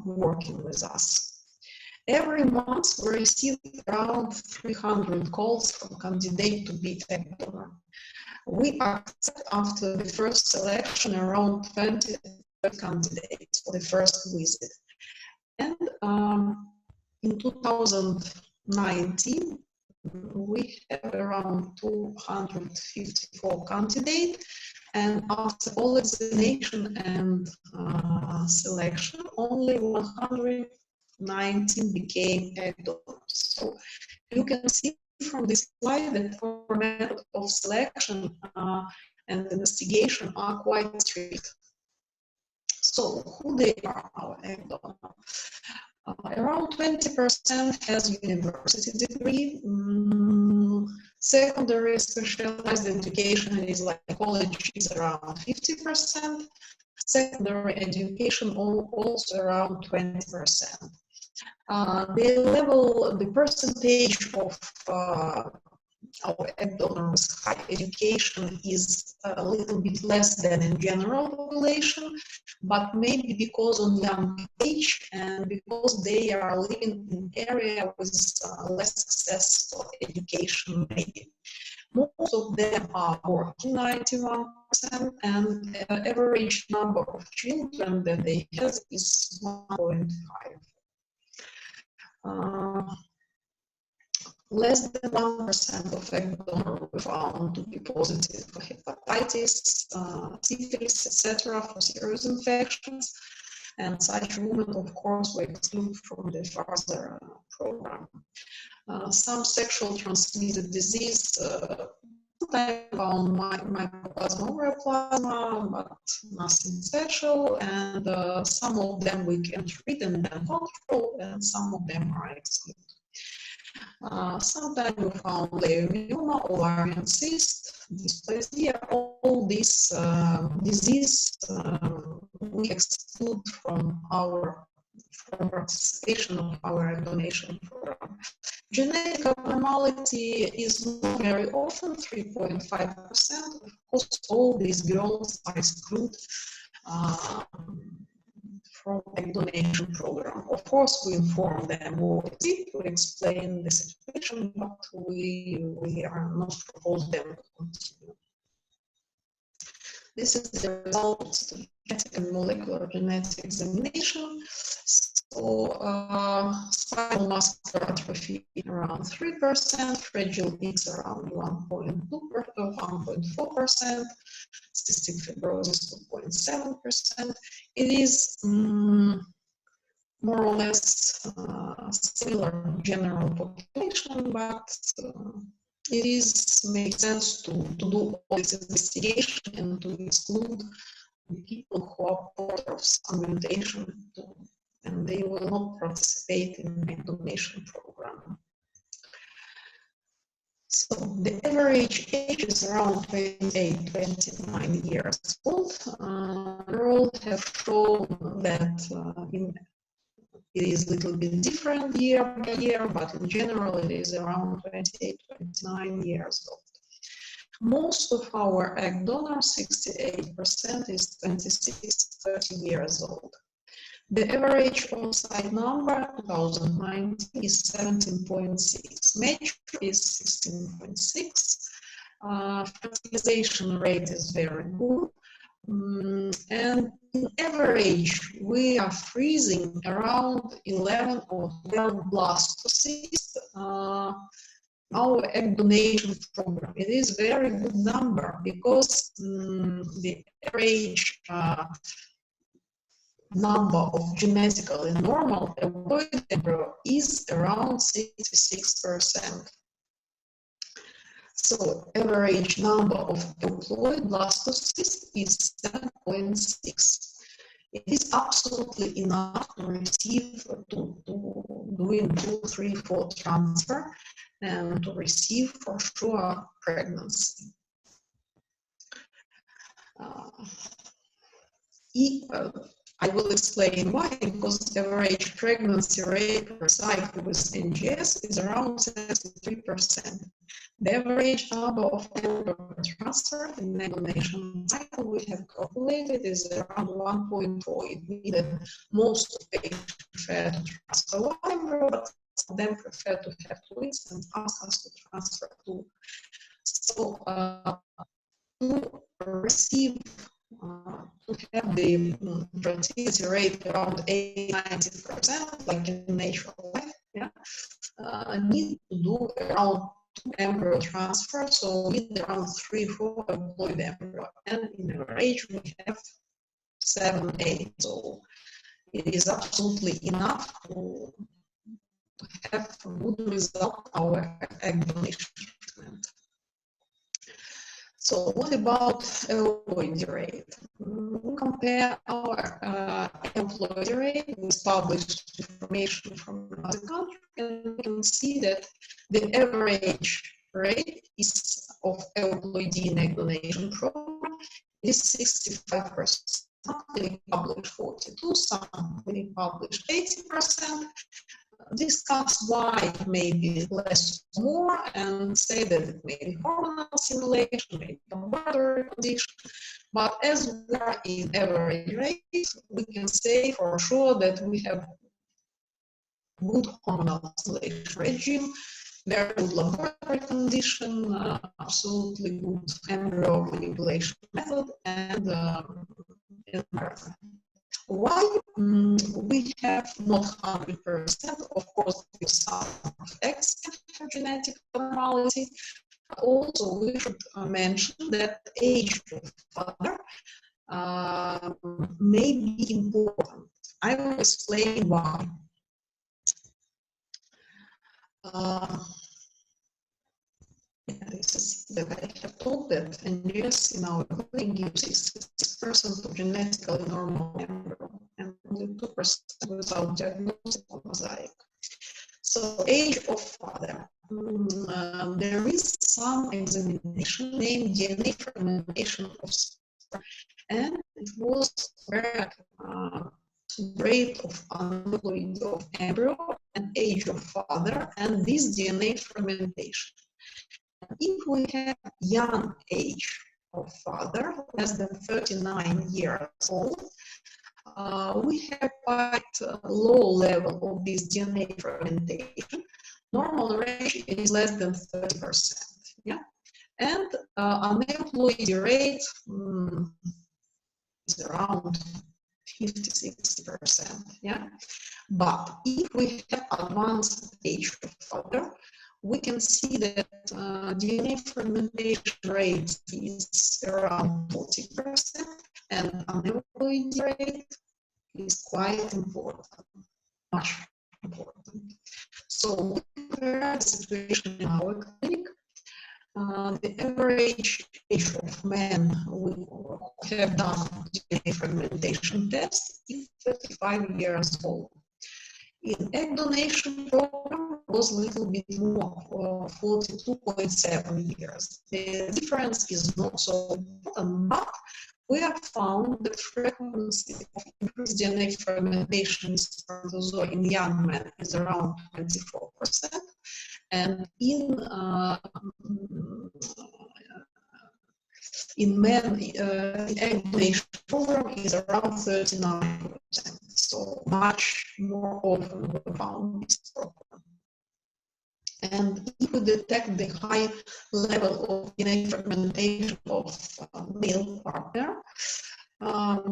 working with us. Every month we receive around 300 calls from candidates to be egg donor. We accept after the first selection around 20 candidates for the first visit. And in 2019, we have around 254 candidates, and after all examination and selection, only 119 became egg donors. So you can see from this slide that format of selection and investigation are quite strict. So who they are, our egg donors? Around 20% has university degree. Secondary specialized education is like college is around 50%. Secondary education also around 20%. The percentage of our egg donors high education is a little bit less than in general population, but maybe because on young age and because they are living in area with less access to education maybe. Most of them are working, 91%, and the average number of children that they have is 1.5. Less than 1% of egg donors were found to be positive for hepatitis, syphilis, etc., for serious infections, and such women, of course, were excluded from the further program. Some sexual transmitted disease, sometimes found mycoplasma ureaplasma, but nothing special, and some of them we can treat and then control, and some of them are excluded. Sometimes we found leiomyoma, ovarian cyst, dysplasia. All these disease we exclude from participation of our donation program. Genetic abnormality is not very often, 3.5%. Of course, all these girls are excluded from a donation program. Of course, we inform them what it is, to explain the situation, but we are not propose them to continue. This is the result of the genetic and molecular genetic examination. So, spinal muscular atrophy around 3%, fragile X around 1.4%, cystic fibrosis 2.7%. It is more or less similar general population, but it makes sense to do all this investigation and to exclude the people who are part of some mutation, and they will not participate in the donation program. So the average age is around 28-29 years old. Birol have shown that it is a little bit different year by year, but in general it is around 28-29 years old. Most of our egg donors, 68%, is 26-30 years old. The average oocyte number 2019 is 17.6. Mature is 16.6. Fertilization rate is very good. And in average, we are freezing around 11 or 12 blastocysts. Our egg donation program, it is a very good number because the average number of genetically normal avoided embryo is around 66%. So average number of employed blastocysts is 7.6. It is absolutely enough to receive, to doing 2, 3, 4 transfer and to receive for sure pregnancy. I will explain why, because the average pregnancy rate per cycle with NGS is around 73%. The average number of embryo transfer in the donation cycle we have calculated is around 1.4. It means that most of patients prefer to transfer one embryo, but some of them prefer to have twins and ask us to transfer two. So to receive to have the fertility rate around 80–90%, like in natural life, yeah, need to do around 2 embryo transfers, so we need around 3–4 employed embryo, and in average we have 7–8. So it is absolutely enough to have a good result our egg donation treatment. So what about employee rate? We compare our employee rate with published information from another country, and we can see that the average rate is of employee in egg donation program is 65%. Some we publish 42%, some we publish 80%. Discuss why it may be less or more, and say that it may be hormonal stimulation, maybe laboratory condition. But as we are in average rate, we can say for sure that we have good hormonal stimulation regime, very good laboratory condition, absolutely good embryo manipulation method, and environment. Why we have not 100%, of course, some effects for genetic abnormality. Also, we should mention that age of father may be important. I will explain why. This is that I have told that NGS in our clinic gives 66% of genetically normal embryo and only 2% without diagnosis of mosaic. So, age of father. There is some examination named DNA fragmentation of sperm, and it was where rate of aneuploidy of embryo and age of father and this DNA fragmentation. If we have young age of father, less than 39 years old, we have quite a low level of this DNA fragmentation. Normal range is less than 30%. Yeah, and aneuploidy rate is around 50–60%. Yeah, but if we have advanced age of father, we can see that DNA fragmentation rate is around 40%, and aneuploidy rate is quite important, much important. So we compare the situation in our clinic. The average age of men we have done DNA fragmentation test is 35 years old. In egg donation program was a little bit more, 42.7 years. The difference is not so important, but we have found that frequency of increased DNA fragmentation in young men is around 24%, and in men, the egg donation program is around 39%. So much more often we found this program. And if we detect the high level of DNA fragmentation of male partner,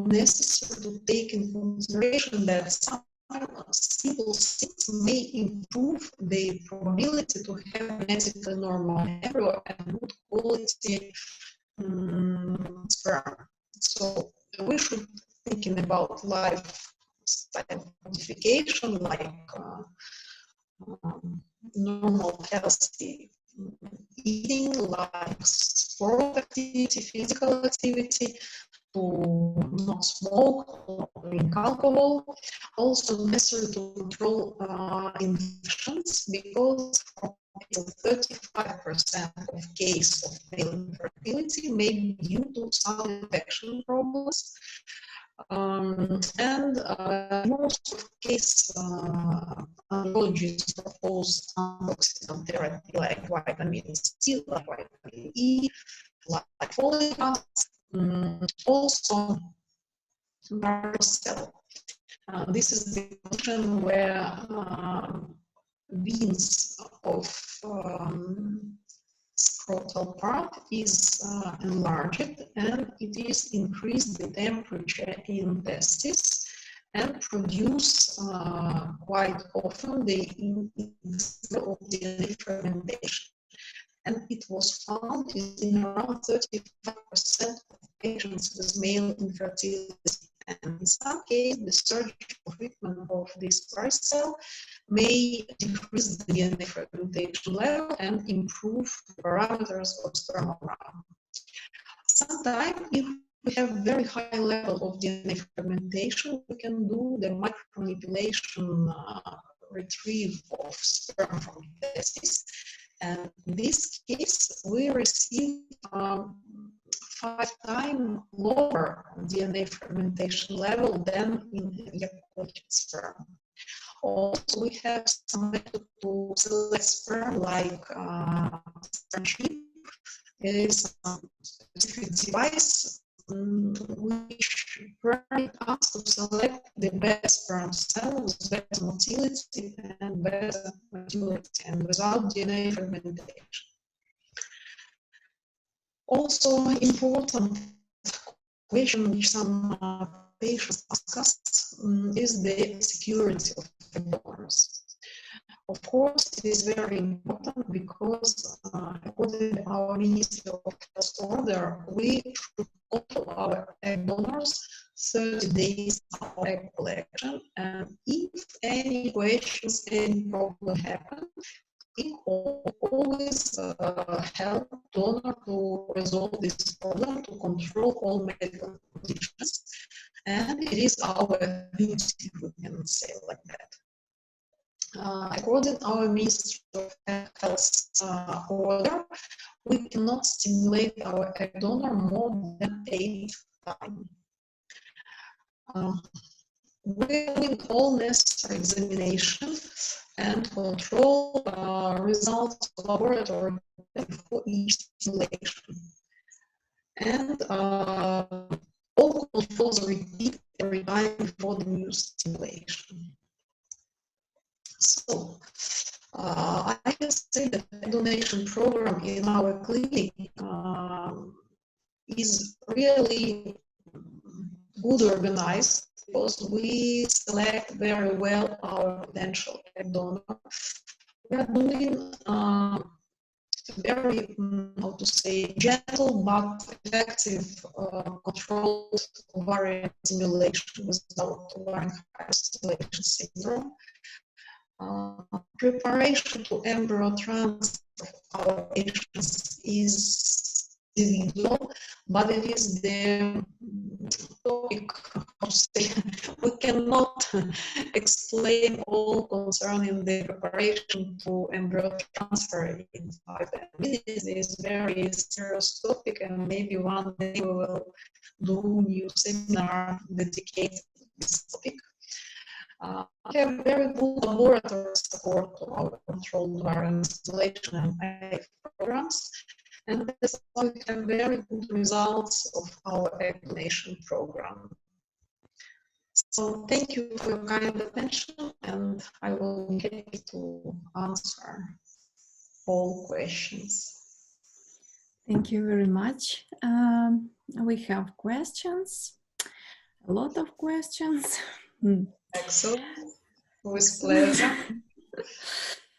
necessary to take into consideration that some simple things may improve the probability to have genetically normal embryo and good quality sperm. So we should be thinking about lifestyle modification, like normal healthy eating, like sport activity, physical activity, to not smoke or drink alcohol. Also necessary to control infections, because 35% of cases of male infertility may be due to some infection problems. Most of case, embryologists propose antioxidant therapy like vitamin C, like vitamin E, like folic acid, also cell. This is the condition where veins of scrotal part is enlarged, and it is increased the temperature in testes and produce quite often the of DNA fermentation. And it was found in around 35% of patients with male infertility. And in some cases, the surgical treatment of this parcel may decrease the DNA fermentation level and improve the parameters of sperm count. Sometimes, if we have very high level of DNA fermentation, we can do the micromanipulation retrieve of sperm from testes. And in this case, we receive 5 times lower DNA fermentation level than in ejaculated sperm. Also, we have some method to select sperm, like sperm chip. It is a specific device which permits us to select the best sperm cells, better motility and better maturity, and without DNA fermentation. Also, important question which some patients ask us is the security of donors. Of course, it is very important because according to our Ministry of Health order, we should control our egg donors 30 days after egg collection, and if any questions, any problem happen, we always help donor to resolve this problem, to control all medical conditions, and it is our duty, we can say like that. According to our Ministry of Health order, we cannot stimulate our egg donor more than 8 times. We need all necessary examination and control results of laboratory before each stimulation. And all controls repeat every time before the new stimulation. So, I can say that the donation program in our clinic is really good organized, because we select very well our potential egg donor. We are doing very, how to say, gentle but effective controlled ovarian stimulation without ovarian hyperstimulation syndrome. Preparation to embryo transfer of our patients is individual, but it is the topic, we cannot explain all concerning the preparation to embryo transfer in 5 minutes. It is very serious topic, and maybe one day we will do new seminar dedicated to this topic. We have very good laboratory support to our controlled ovarian stimulation and IVF programs, and that's why we have very good results of our egg donation program. So thank you for your kind attention, and I will be happy to answer all questions. Thank you very much. We have questions, a lot of questions. Excellent. With pleasure.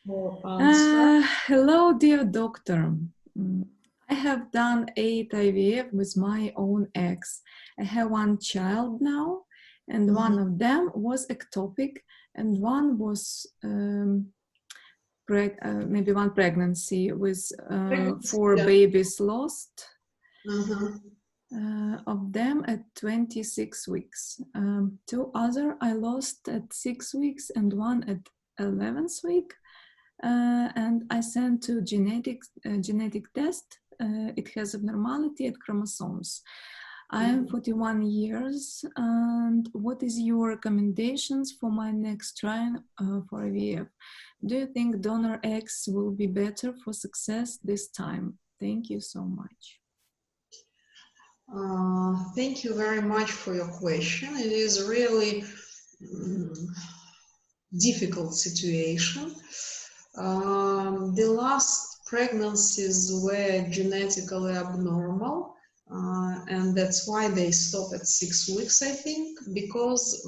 Hello, dear doctor. I have done 8 IVF with my own eggs. I have 1 child now, and one of them was ectopic, and one was maybe 1 pregnancy with 4 babies lost. Of them at 26 weeks. 2 other I lost at 6 weeks and 1 at 11th week. And I sent to genetic test. It has abnormality at chromosomes. I am 41 years, and what is your recommendations for my next try for IVF? Do you think donor eggs will be better for success this time? Thank you so much. Thank you very much for your question. It is really difficult situation. The last pregnancies were genetically abnormal, and that's why they stop at 6 weeks, I think, because,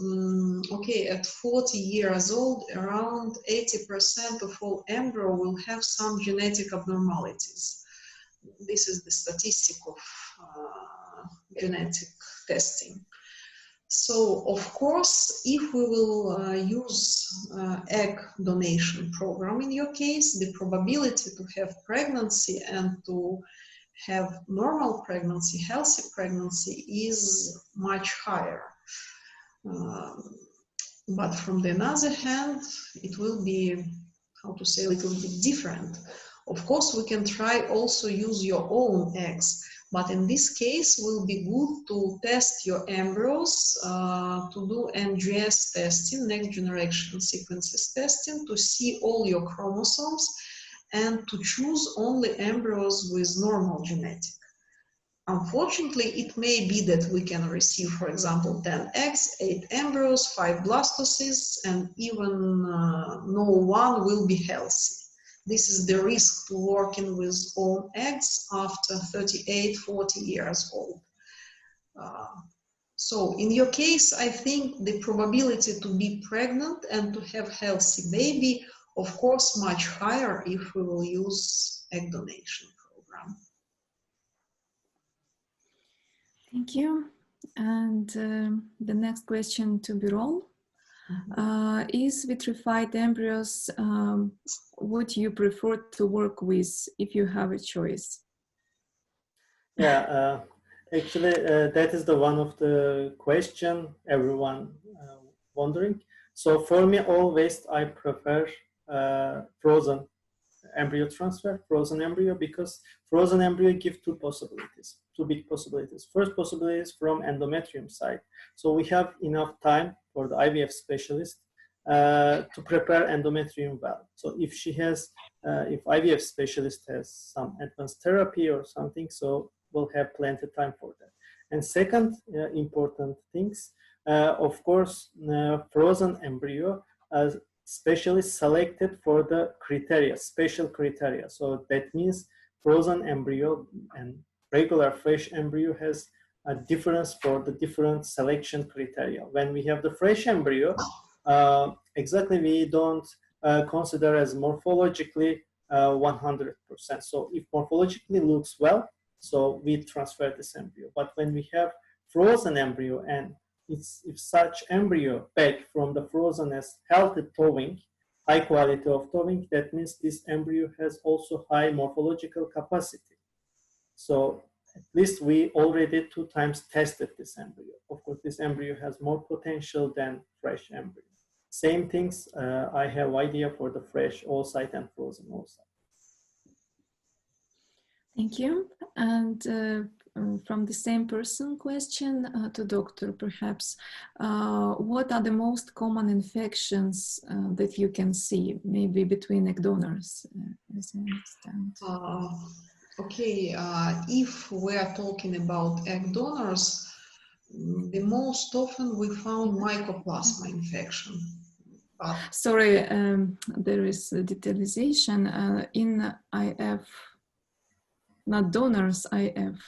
okay, at 40 years old, around 80% of all embryo will have some genetic abnormalities. This is the statistic of genetic testing. So, of course, if we will use egg donation program in your case, the probability to have pregnancy and to have normal pregnancy, healthy pregnancy is much higher. But from the other hand, it will be, how to say, a little bit different. Of course, we can try also use your own eggs, but in this case, it will be good to test your embryos, to do NGS testing, next generation sequences testing, to see all your chromosomes, and to choose only embryos with normal genetic. Unfortunately, it may be that we can receive, for example, 10 eggs, 8 embryos, 5 blastocysts, and even no one will be healthy. This is the risk to working with own eggs after 38, 40 years old. So in your case, I think the probability to be pregnant and to have healthy baby, of course, much higher if we will use egg donation program. Thank you. And the next question to Birol. Is vitrified embryos what you prefer to work with if you have a choice? Yeah, actually, that is the one of the question everyone wondering. So for me, always I prefer frozen embryo transfer, frozen embryo, because frozen embryo give two possibilities, two big possibilities. First possibility is from endometrium side. So we have enough time for the IVF specialist to prepare endometrium well. So if she has, if IVF specialist has some advanced therapy or something, so we'll have plenty of time for that. And second important things, of course, frozen embryo specially selected for the criteria, special criteria. So that means frozen embryo and regular fresh embryo has a difference for the different selection criteria. When we have the fresh embryo, exactly we don't consider as morphologically 100%. So if morphologically looks well, so we transfer this embryo. But when we have frozen embryo and if such embryo back from the frozen as healthy thawing, high quality of thawing, that means this embryo has also high morphological capacity. So at least we already 2 times tested this embryo. Of course, this embryo has more potential than fresh embryo. Same things, I have idea for the fresh oocyte and frozen oocyte. Thank you. And from the same person question to doctor, perhaps, what are the most common infections that you can see, maybe between egg donors, as I understand? Okay, if we are talking about egg donors, the most often we found mycoplasma infection. Sorry, there is a detailization in IF. Not donors, IF.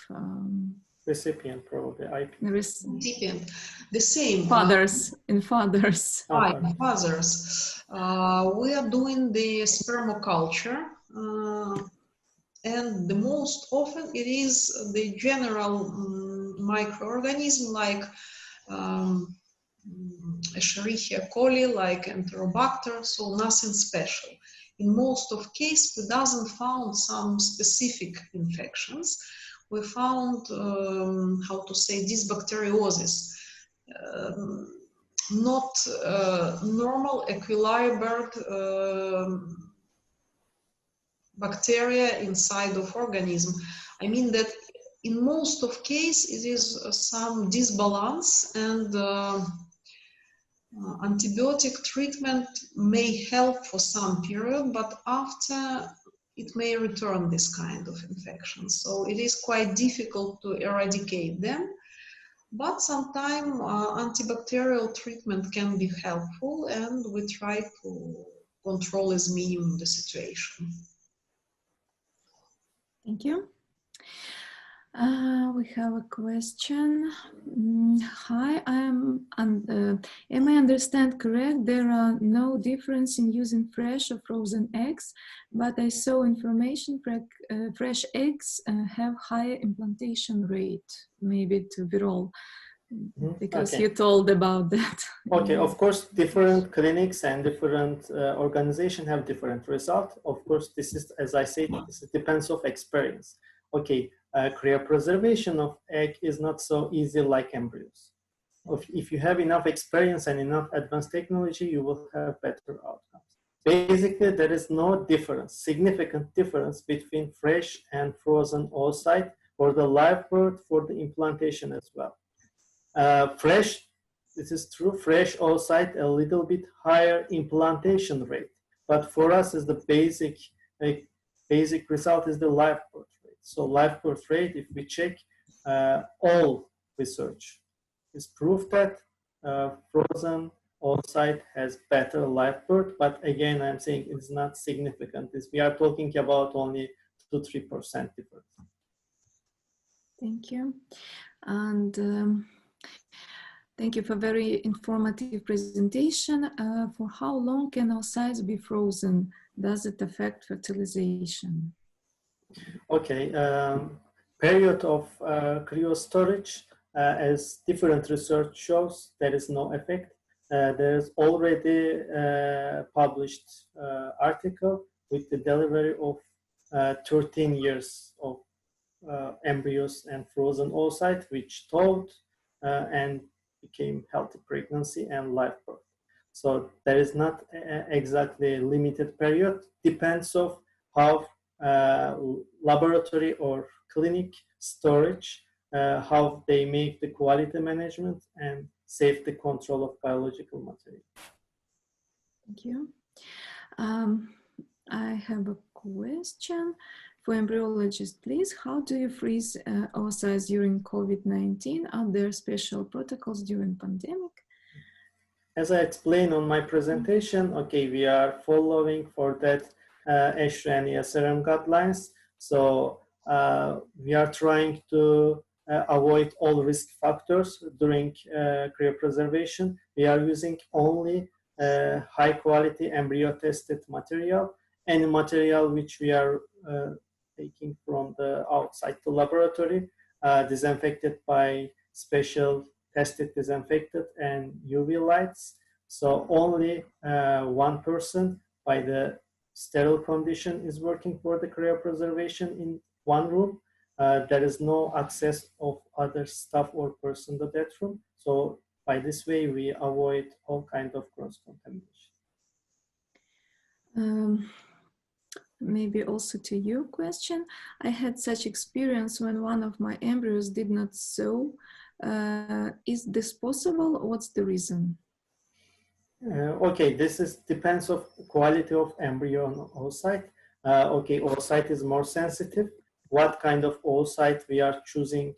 Recipient, probably. IP. Recipient. The same. Fathers, in fathers. Fathers. We are doing the spermoculture, and the most often it is the general microorganism like Escherichia coli, like Enterobacter, so nothing special. In most of cases, we doesn't found some specific infections. We found, how to say, dysbacteriosis, not normal equilibrium bacteria inside of organism. I mean that in most of cases, it is some disbalance, and antibiotic treatment may help for some period, but after it may return this kind of infection. So it is quite difficult to eradicate them, but sometimes antibacterial treatment can be helpful, and we try to control as minimum the situation. Thank you. We have a question. Hi, am I understand correct? There are no difference in using fresh or frozen eggs, but I saw information fresh eggs have higher implantation rate, maybe to Birol, because Okay. you told about that. Okay, of course, different clinics and different organizations have different results. Of course, this is, as I said, this depends of experience. Okay, cryopreservation of egg is not so easy like embryos. If you have enough experience and enough advanced technology, you will have better outcomes. Basically, there is no difference, significant difference between fresh and frozen oocyte for the live birth, for the implantation as well. Fresh, this is true, fresh oocyte a little bit higher implantation rate, but for us is the basic result is the live birth rate. So live birth rate, if we check all research, is proof that frozen oocyte has better live birth, but again, I'm saying it's not significant. We are talking about only 2-3% difference. Thank you. And thank you for very informative presentation. For how long can oocytes be frozen? Does it affect fertilization? Okay, period of cryo storage, as different research shows, there is no effect. There's already published article with the delivery of 13 years of embryos and frozen oocyte, which thawed and became healthy pregnancy and live birth. So there is not exactly limited period, depends of how laboratory or clinic storage, how they make the quality management and safety control of biological material. Thank you. I have a question for embryologist, please. How do you freeze oocytes during COVID-19? Are there special protocols during pandemic? As I explained on my presentation, okay, we are following for that ESHRE and ESRM guidelines. So we are trying to avoid all risk factors during cryopreservation. We are using only high quality embryo tested material, any material which we are taking from the outside the laboratory, disinfected by special tested, disinfected, and UV lights. So only one person by the sterile condition is working for the cryopreservation in one room. There is no access of other staff or person to that room. So by this way, we avoid all kinds of cross-contamination. Maybe also to your question, I had such experience when one of my embryos did not sow. Is this possible? What's the reason? Okay, this depends of quality of embryo and oocyte. Okay, oocyte is more sensitive. What kind of oocyte we are choosing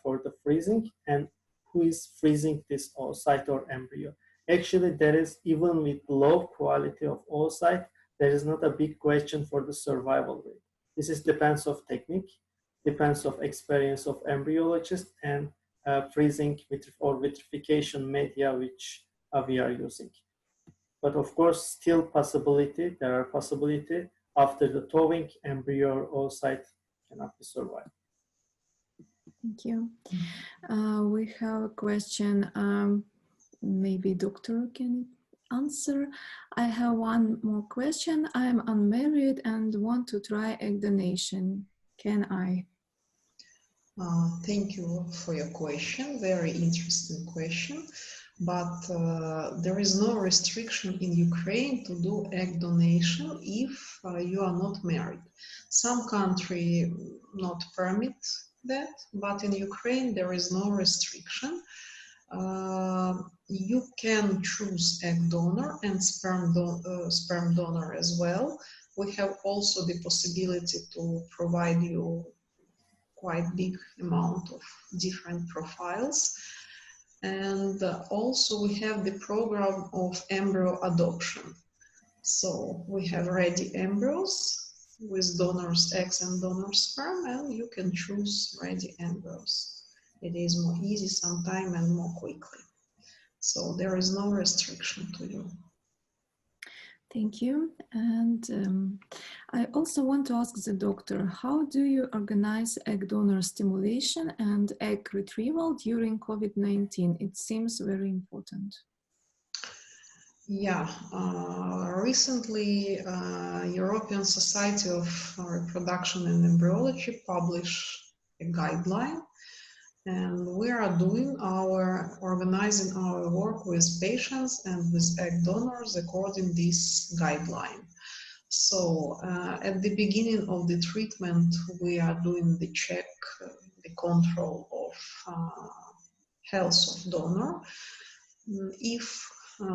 for the freezing, and who is freezing this oocyte or embryo? Actually, there is, even with low quality of oocyte, there is not a big question for the survival rate. This depends of technique, depends of experience of embryologist, and freezing or vitrification media which we are using. But of course, still possibility, there are possibility after the thawing, embryo or oocyte cannot be survived. Thank you. We have a question, maybe doctor can answer. I have one more question. I'm unmarried and want to try egg donation. Can I? Thank you for your question. Very interesting question. But there is no restriction in Ukraine to do egg donation if you are not married. Some countries not permit that, but in Ukraine there is no restriction. You can choose egg donor and sperm donor as well. We have also the possibility to provide you quite big amount of different profiles. And also we have the program of embryo adoption. So we have ready embryos with donors eggs and donor sperm, and you can choose ready embryos. It is more easy sometimes and more quickly. So there is no restriction to you. Thank you. And I also want to ask the doctor, how do you organize egg donor stimulation and egg retrieval during COVID-19? It seems very important. Yeah, recently European Society of Reproduction and Embryology published a guideline, and we are organizing our work with patients and with egg donors according to this guideline. So at the beginning of the treatment, we are doing the check, the control of health of donor. If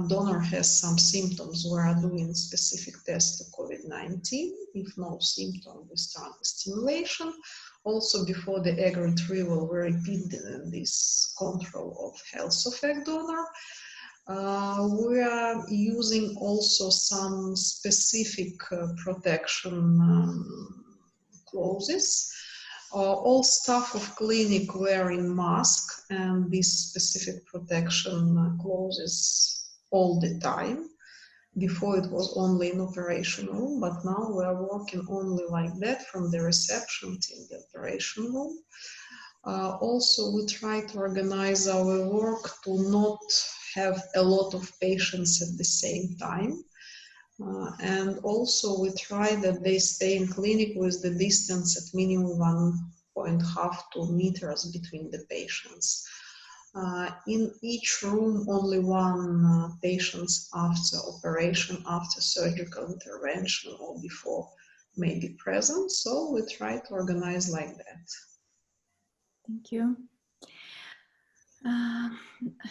donor has some symptoms, we are doing specific test to COVID-19. If no symptom, we start the stimulation. Also, before the egg retrieval, we repeat this control of health of egg donor. We are using also some specific protection clauses. All staff of clinic wearing mask and this specific protection clauses all the time. Before it was only in operation room, but now we are working only like that from the reception till the operation room. Also, we try to organize our work to not have a lot of patients at the same time. And also we try that they stay in clinic with the distance at minimum 1.5–2 meters between the patients. In each room, only one patient after operation, after surgical intervention or before may be present. So we try to organize like that. Thank you.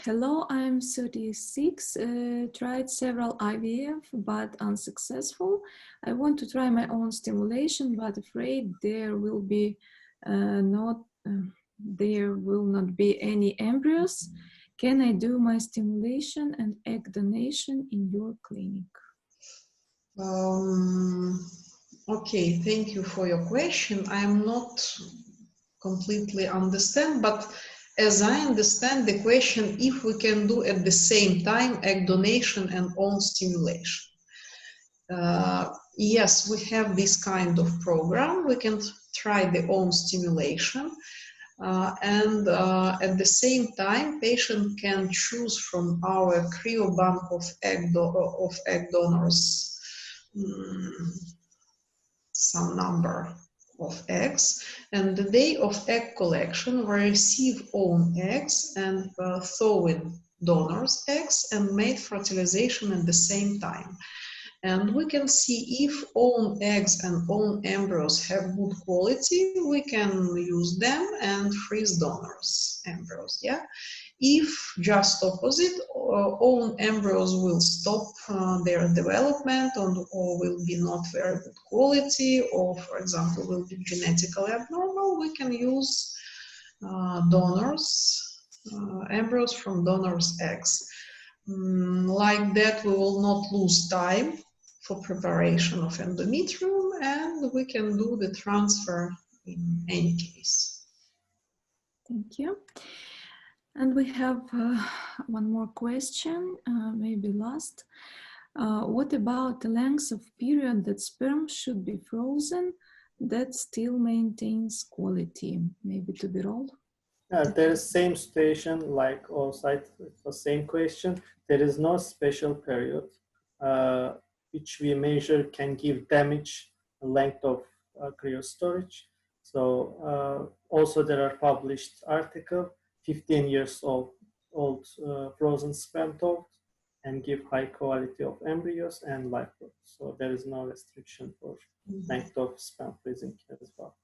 Hello, I'm 36, tried several IVF but unsuccessful. I want to try my own stimulation but afraid there will not be any embryos. Can I do my stimulation and egg donation in your clinic? Okay, thank you for your question. I'm not completely understand, but as I understand the question, if we can do at the same time egg donation and own stimulation. Yes, we have this kind of program. We can try the own stimulation. And at the same time, patient can choose from our CRYO bank of egg donors some number of eggs, and the day of egg collection we receive own eggs and thawing donors eggs and made fertilization at the same time. And we can see if own eggs and own embryos have good quality, we can use them and freeze donors embryos. Yeah. If just opposite, own embryos will stop their development or will be not very good quality, or for example will be genetically abnormal, we can use donors, embryos from donors' eggs. Like that we will not lose time for preparation of endometrium, and we can do the transfer in any case. Thank you. And we have one more question, maybe last. What about the length of period that sperm should be frozen that still maintains quality? Maybe to Birol? There is same situation like OOCYTE, it's the same question. There is no special period which we measure can give damage length of cryo storage. So also there are published article 15 years old frozen sperm thawed and give high quality of embryos and live growth. So there is no restriction for length of sperm freezing as well.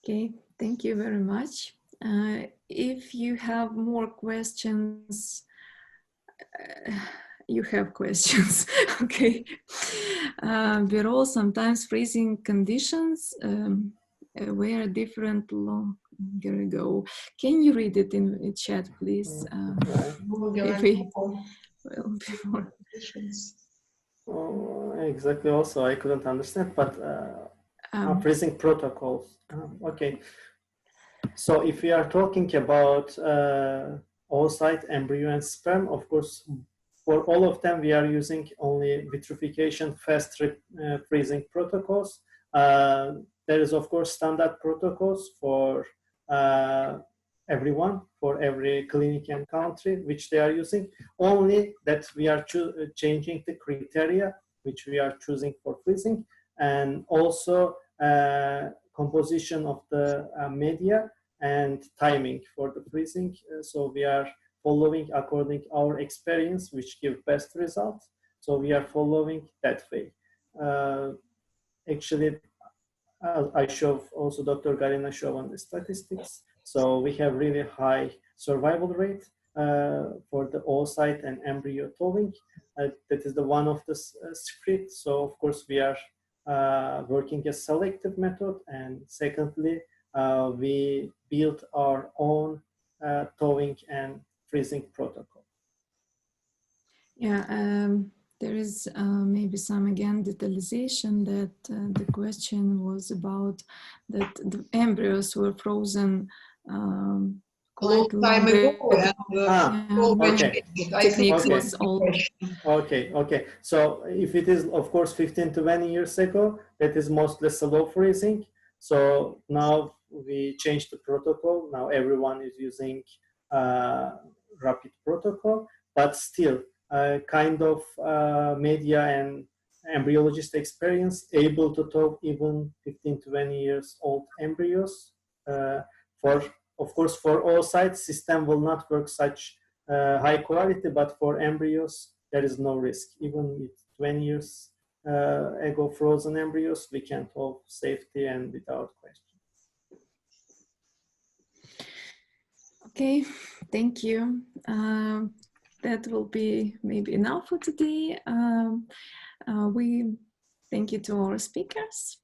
Okay, thank you very much. If you have more questions, you have questions, okay. Birol, sometimes freezing conditions were different longer ago. Can you read it in the chat, please? If we will be more. Exactly, also I couldn't understand, but freezing protocols. Okay, so if we are talking about oocyte, embryo, and sperm, of course, for all of them, we are using only vitrification fast freezing protocols. There is, of course, standard protocols for everyone, for every clinic and country, which they are using. Only that we are changing the criteria which we are choosing for freezing, and also composition of the media and timing for the freezing. So we are following according our experience, which give best results. So we are following that way. Actually, I show also Dr. Galina show on the statistics. So we have really high survival rate for the oocyte and embryo thawing. That is the one of the scripts. So of course we are working a selective method, and secondly, we built our own thawing and freezing protocol. Yeah, there is maybe some again detailization that the question was about that the embryos were frozen quite long ago. Okay. Techniques was old. Okay. So if it is, of course, 15 to 20 years ago, that is mostly slow freezing. So now we changed the protocol. Now everyone is using rapid protocol, but still kind of media and embryologist experience able to thaw even 15 to 20 years old embryos. Of course, for oocyte system will not work such high quality, but for embryos, there is no risk. Even with 20 years ago frozen embryos, we can thaw safety and without question. Okay, thank you. That will be maybe enough for today. We thank you to our speakers.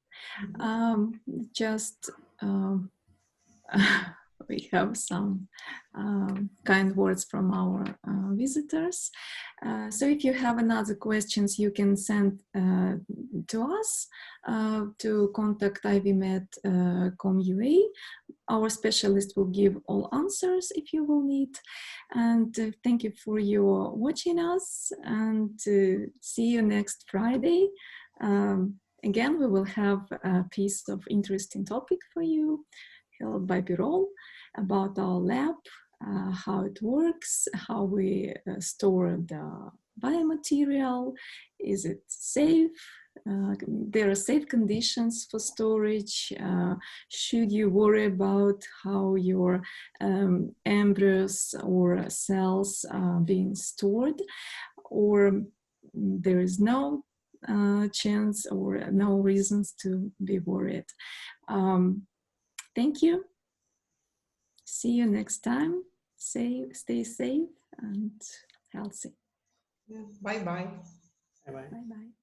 We have some kind words from our visitors. So if you have another questions, you can send to us to contact IVMED.com.ua. Our specialist will give all answers if you will need. And thank you for your watching us, and see you next Friday. Again, we will have a piece of interesting topic for you, held by Birol, about our lab, how it works, how we store the biomaterial, is it safe, there are safe conditions for storage, should you worry about how your embryos or cells are being stored, or there is no chance or no reasons to be worried. Thank you. See you next time. Stay safe and healthy. Bye-bye. Bye-bye. Bye-bye.